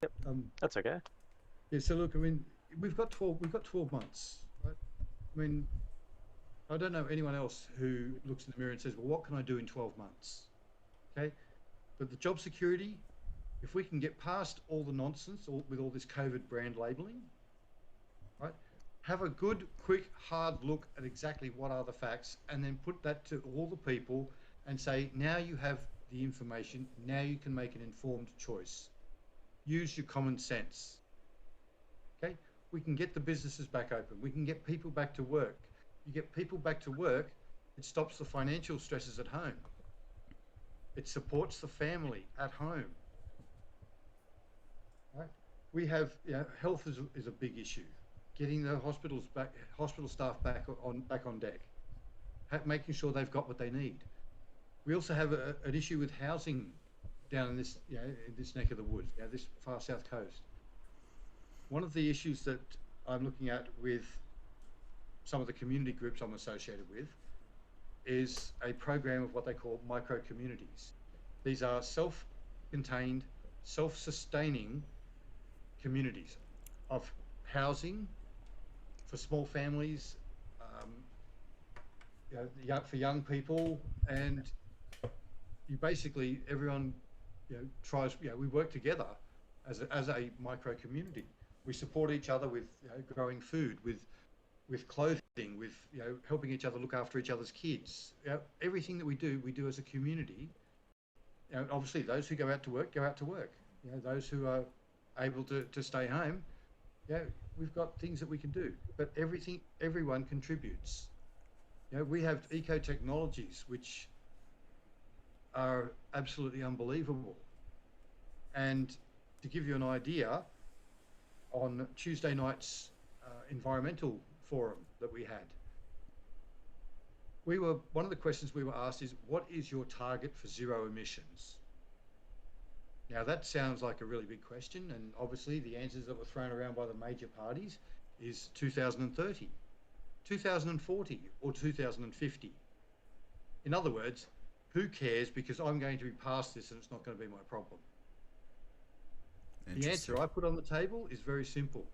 C: Yep. That's okay.
B: Yeah. So look, I mean, we've got 12 months, right? I mean, I don't know anyone else who looks in the mirror and says, "Well, what can I do in 12 months?" Okay. But the job security, if we can get past all the nonsense with all this COVID brand labeling, right? Have a good, quick, hard look at exactly what are the facts, and then put that to all the people and say, now you have the information, now you can make an informed choice. Use your common sense. Okay? We can get the businesses back open. We can get people back to work. You get people back to work, it stops the financial stresses at home. It supports the family at home. Right? We have, health is a big issue. Getting the hospital staff back on deck, making sure they've got what they need. We also have an issue with housing down in this, in this neck of the woods, this far south coast. One of the issues that I'm looking at with some of the community groups I'm associated with is a program of what they call micro communities. These are self-contained, self-sustaining communities of housing for small families, for young people, and everyone tries. We work together as a micro community. We support each other with growing food, with clothing, with helping each other look after each other's kids. Everything that we do as a community. Obviously, those who go out to work go out to work. Those who are able to stay home. We've got things that we can do, but everyone contributes. We have eco technologies which are absolutely unbelievable. And to give you an idea, on Tuesday night's environmental forum that we had, one of the questions we were asked is, what is your target for zero emissions? Now that sounds like a really big question, and obviously the answers that were thrown around by the major parties is 2030, 2040, or 2050. In other words, who cares, because I'm going to be past this and it's not going to be my problem. The answer I put on the table is very simple.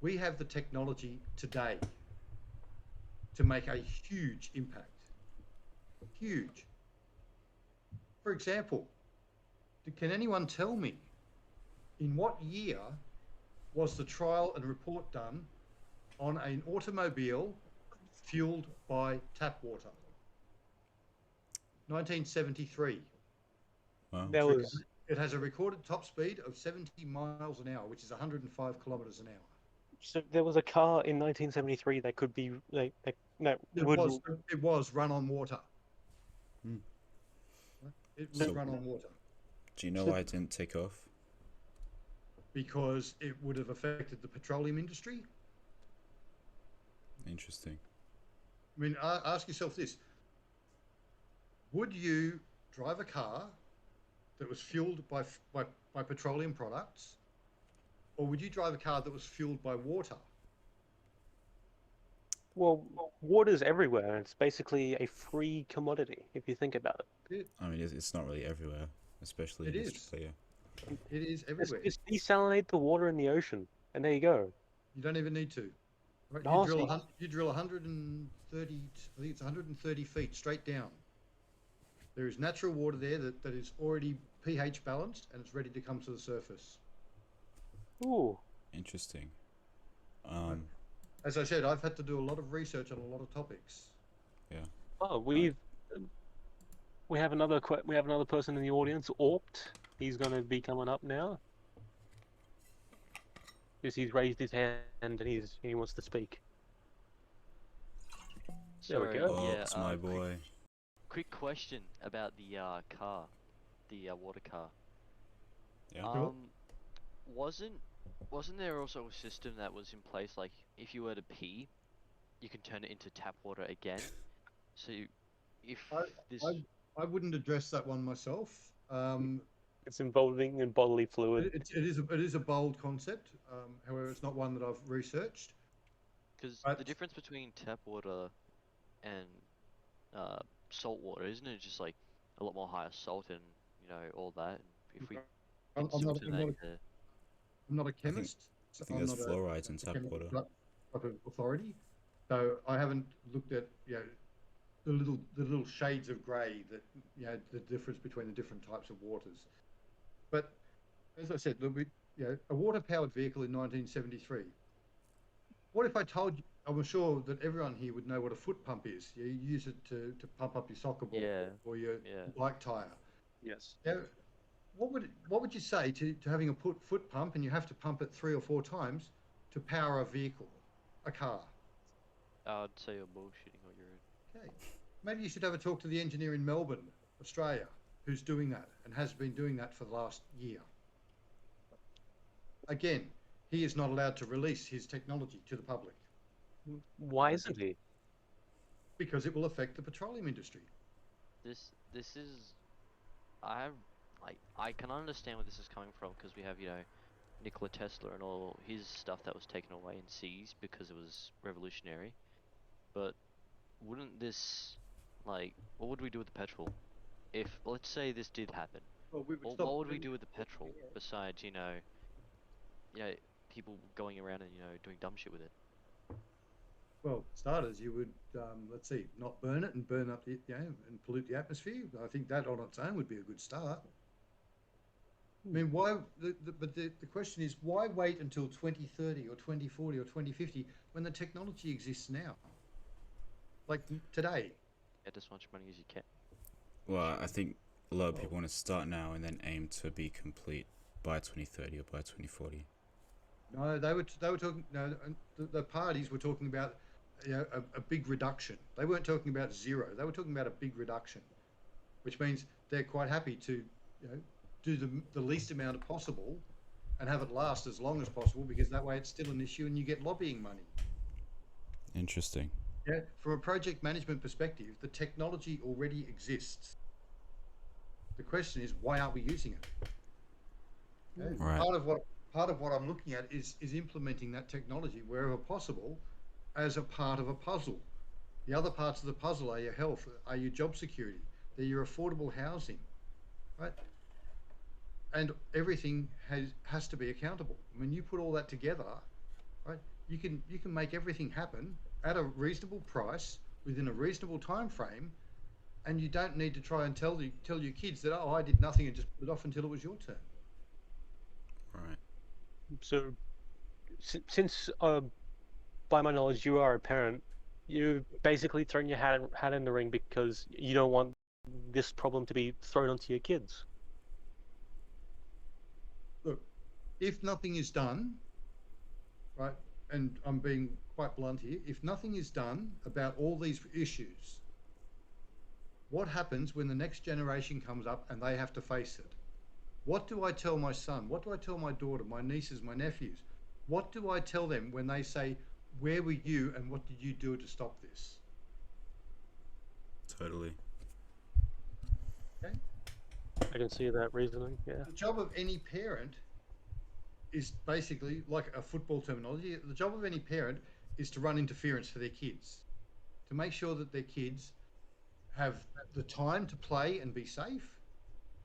B: We have the technology today to make a huge impact. Huge. For example, can anyone tell me in what year was the trial and report done on an automobile fueled by tap water? 1973.
A: Wow.
B: It has a recorded top speed of 70 miles an hour, which is 105 kilometers an hour.
C: So there was a car in 1973 that could be it
B: was run on water.
A: Hmm.
B: It was run on water.
A: Do you know why it didn't take off?
B: Because it would have affected the petroleum industry.
A: Interesting.
B: I mean, ask yourself this. Would you drive a car that was fueled by petroleum products or would you drive a car that was fueled by water?
C: Well, water's everywhere. It's basically a free commodity if you think about it.
A: I mean, it's not really everywhere, especially
B: It
A: in
B: is.
A: Australia.
B: It is everywhere.
C: Just desalinate the water in the ocean, and there you go.
B: You don't even need to. Right?
C: No,
B: You drill 130. I think it's 130 feet straight down. There is natural water there that is already pH balanced and it's ready to come to the surface.
C: Ooh.
A: Interesting.
B: As I said, I've had to do a lot of research on a lot of topics.
A: Yeah.
C: Oh, we have another person in the audience, Orpt. He's going to be coming up now. Because he's raised his hand and he wants to speak. There we go.
A: Oh,
E: Yeah,
A: it's my boy.
E: Quick question about the car, the water car.
A: Yeah.
E: Wasn't there also a system that was in place, like if you were to pee, you can turn it into tap water again? So
B: I wouldn't address that one myself.
C: It's involving in bodily fluid.
B: It is a bold concept. However, it's not one that I've researched.
E: Because the difference between tap water and salt water, isn't it just like a lot more higher salt and all that? If we
B: I'm not a chemist.
A: I think there's fluorides in tap water.
B: Type of authority. So I haven't looked at the little shades of grey that the difference between the different types of waters. But as I said, a water-powered vehicle in 1973. What if I told you? I'm sure that everyone here would know what a foot pump is. You use it to pump up your soccer ball or your bike tire.
C: Yes.
B: What would you say to having a foot pump and you have to pump it 3 or 4 times to power a vehicle, a car?
E: I'd say you're bullshitting on your own.
B: Okay. Maybe you should have a talk to the engineer in Melbourne, Australia, who's doing that and has been doing that for the last year. Again, he is not allowed to release his technology to the public.
C: Why isn't he?
B: Because it will affect the petroleum industry.
E: This is, I can understand where this is coming from, because we have Nikola Tesla and all his stuff that was taken away and seized because it was revolutionary. But wouldn't this, what would we do with the petrol? If, let's say this did happen, what would we do with the petrol besides, people going around and, doing dumb shit with it?
B: Well, for starters, you would, let's see, not burn it and burn up the, and pollute the atmosphere. I think that on its own would be a good start. I mean, why? But the question is, why wait until 2030 or 2040 or 2050 when the technology exists now? Like today.
E: Get as much money as you can.
A: Well, I think a lot of people want to start now and then aim to be complete by 2030 or by 2040.
B: No, they were talking. No, the parties were talking about a big reduction. They weren't talking about zero. They were talking about a big reduction, which means they're quite happy to do the least amount possible and have it last as long as possible, because that way it's still an issue and you get lobbying money.
A: Interesting.
B: Yeah, from a project management perspective, the technology already exists. The question is, why aren't we using it?
A: Right.
B: Part of what I'm looking at is implementing that technology wherever possible as a part of a puzzle. The other parts of the puzzle are your health, are your job security, they're your affordable housing, right? And everything has to be accountable. When you put all that together, right, you can make everything happen at a reasonable price within a reasonable time frame, and you don't need to try and tell your kids that, oh, I did nothing and just put it off until it was your turn.
A: Right.
C: So, since by my knowledge you are a parent, you've basically thrown your hat in the ring because you don't want this problem to be thrown onto your kids.
B: Look, if nothing is done, right, and I'm being quite blunt here, if nothing is done about all these issues, what happens when the next generation comes up and they have to face it? What do I tell my son? What do I tell my daughter, my nieces, my nephews? What do I tell them when they say, where were you and what did you do to stop this?
A: Totally.
B: Okay.
C: I can see that reasoning, yeah.
B: The job of any parent is basically like a football terminology. The job of any parent is to run interference for their kids, to make sure that their kids have the time to play and be safe.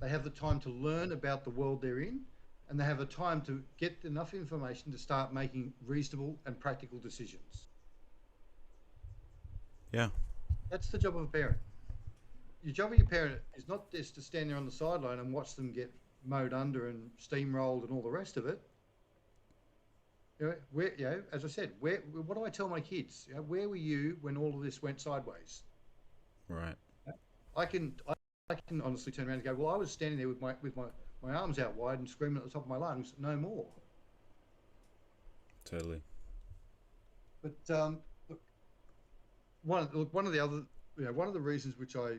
B: They have the time to learn about the world they're in, and they have the time to get enough information to start making reasonable and practical decisions.
A: Yeah.
B: That's the job of a parent. Your job of your parent is not just to stand there on the sideline and watch them get mowed under and steamrolled and all the rest of it. As I said, what do I tell my kids? Where were you when all of this went sideways?
A: Right.
B: I can honestly turn around and go, well, I was standing there with my arms out wide and screaming at the top of my lungs, no more.
A: Totally.
B: But look, one of the reasons which I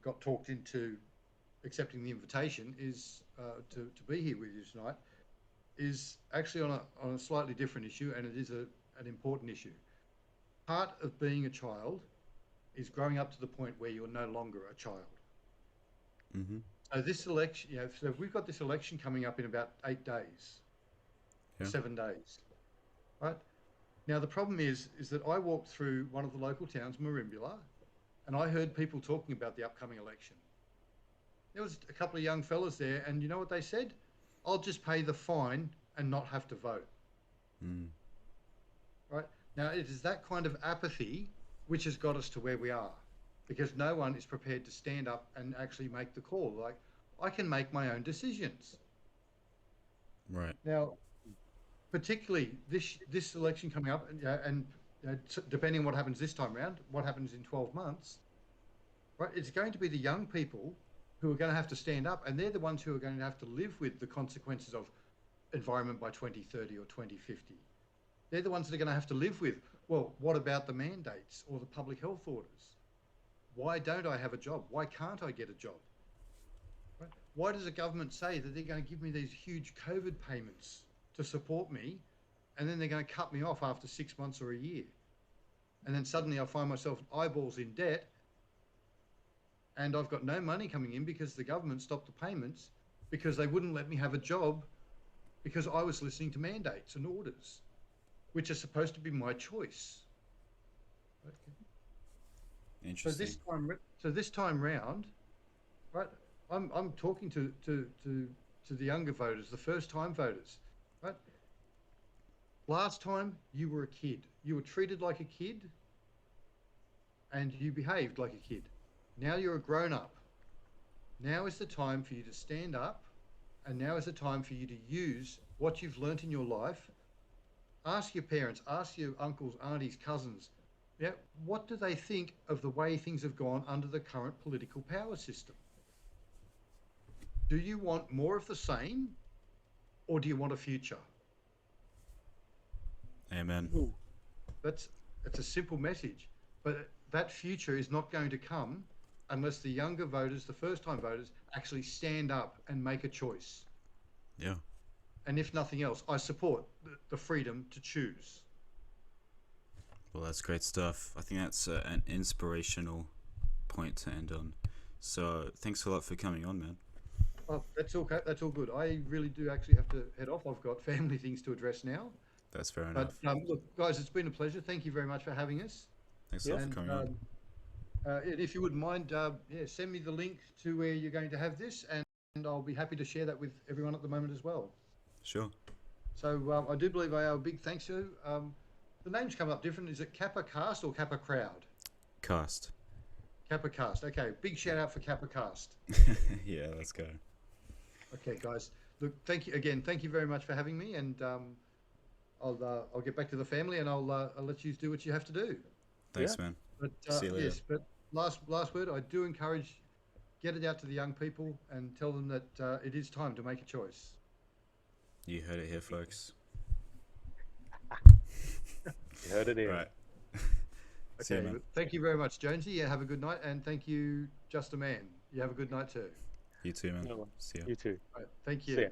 B: got talked into accepting the invitation is to be here with you tonight is actually on a slightly different issue, and it is an important issue. Part of being a child is growing up to the point where you're no longer a child.
A: Mm-hmm.
B: So this election, so we've got this election coming up in about 8 days, 7 days, right? Now the problem is that I walked through one of the local towns, Merimbula, and I heard people talking about the upcoming election. There was a couple of young fellas there, and you know what they said? I'll just pay the fine and not have to vote.
A: Mm.
B: Right? Now, it is that kind of apathy which has got us to where we are, because no one is prepared to stand up and actually make the call. Like, I can make my own decisions.
A: Right.
B: Now, particularly this election coming up, and depending on what happens this time around, what happens in 12 months, right? It's going to be the young people who are going to have to stand up, and they're the ones who are going to have to live with the consequences of environment by 2030 or 2050. They're the ones that are going to have to live with, well, what about the mandates or the public health orders? Why don't I have a job? Why can't I get a job? Right? Why does the government say that they're going to give me these huge COVID payments to support me, and then they're going to cut me off after 6 months or a year? And then suddenly I find myself eyeballs in debt, and I've got no money coming in because the government stopped the payments because they wouldn't let me have a job because I was listening to mandates and orders, which are supposed to be my choice. Okay.
A: Interesting.
B: So this time round, right? I'm talking to the younger voters, the first time voters, right? Last time you were a kid, you were treated like a kid, and you behaved like a kid. Now you're a grown-up. Now is the time for you to stand up, and now is the time for you to use what you've learnt in your life. Ask your parents, ask your uncles, aunties, cousins, what do they think of the way things have gone under the current political power system? Do you want more of the same, or do you want a future?
A: Amen.
B: It's a simple message, but that future is not going to come unless the younger voters, the first-time voters, actually stand up and make a choice.
A: Yeah.
B: And if nothing else, I support the freedom to choose.
A: Well, that's great stuff. I think that's an inspirational point to end on. So thanks a lot for coming on, man.
B: Oh, that's okay. That's all good. I really do actually have to head off. I've got family things to address now.
A: That's fair enough.
B: But look, guys, it's been a pleasure. Thank you very much for having us.
A: Thanks a lot for coming on.
B: If you wouldn't mind, send me the link to where you're going to have this, and I'll be happy to share that with everyone at the moment as well.
A: Sure.
B: So I do believe I owe a big thanks to the names come up different. Is it Kappa Kast or Kappa Crowd?
A: Kast.
B: Kappa Kast. Okay, big shout out for Kappa Kast.
A: Yeah, let's go.
B: Okay, guys. Look, thank you again. Thank you very much for having me, and I'll get back to the family, and I'll let you do what you have to do.
A: Thanks, man.
B: But
A: see you later.
B: yes, but last word. I do encourage, get it out to the young people and tell them that it is time to make a choice.
A: You heard it here, folks.
C: You heard it here.
A: Right. See
B: Okay.
A: you, man.
B: Thank you very much, Jonesy. Yeah, have a good night, and thank you, Just a Man. You have a good night too.
A: You too, man.
C: No,
A: See ya.
C: you too.
B: Right, thank you.
C: See ya.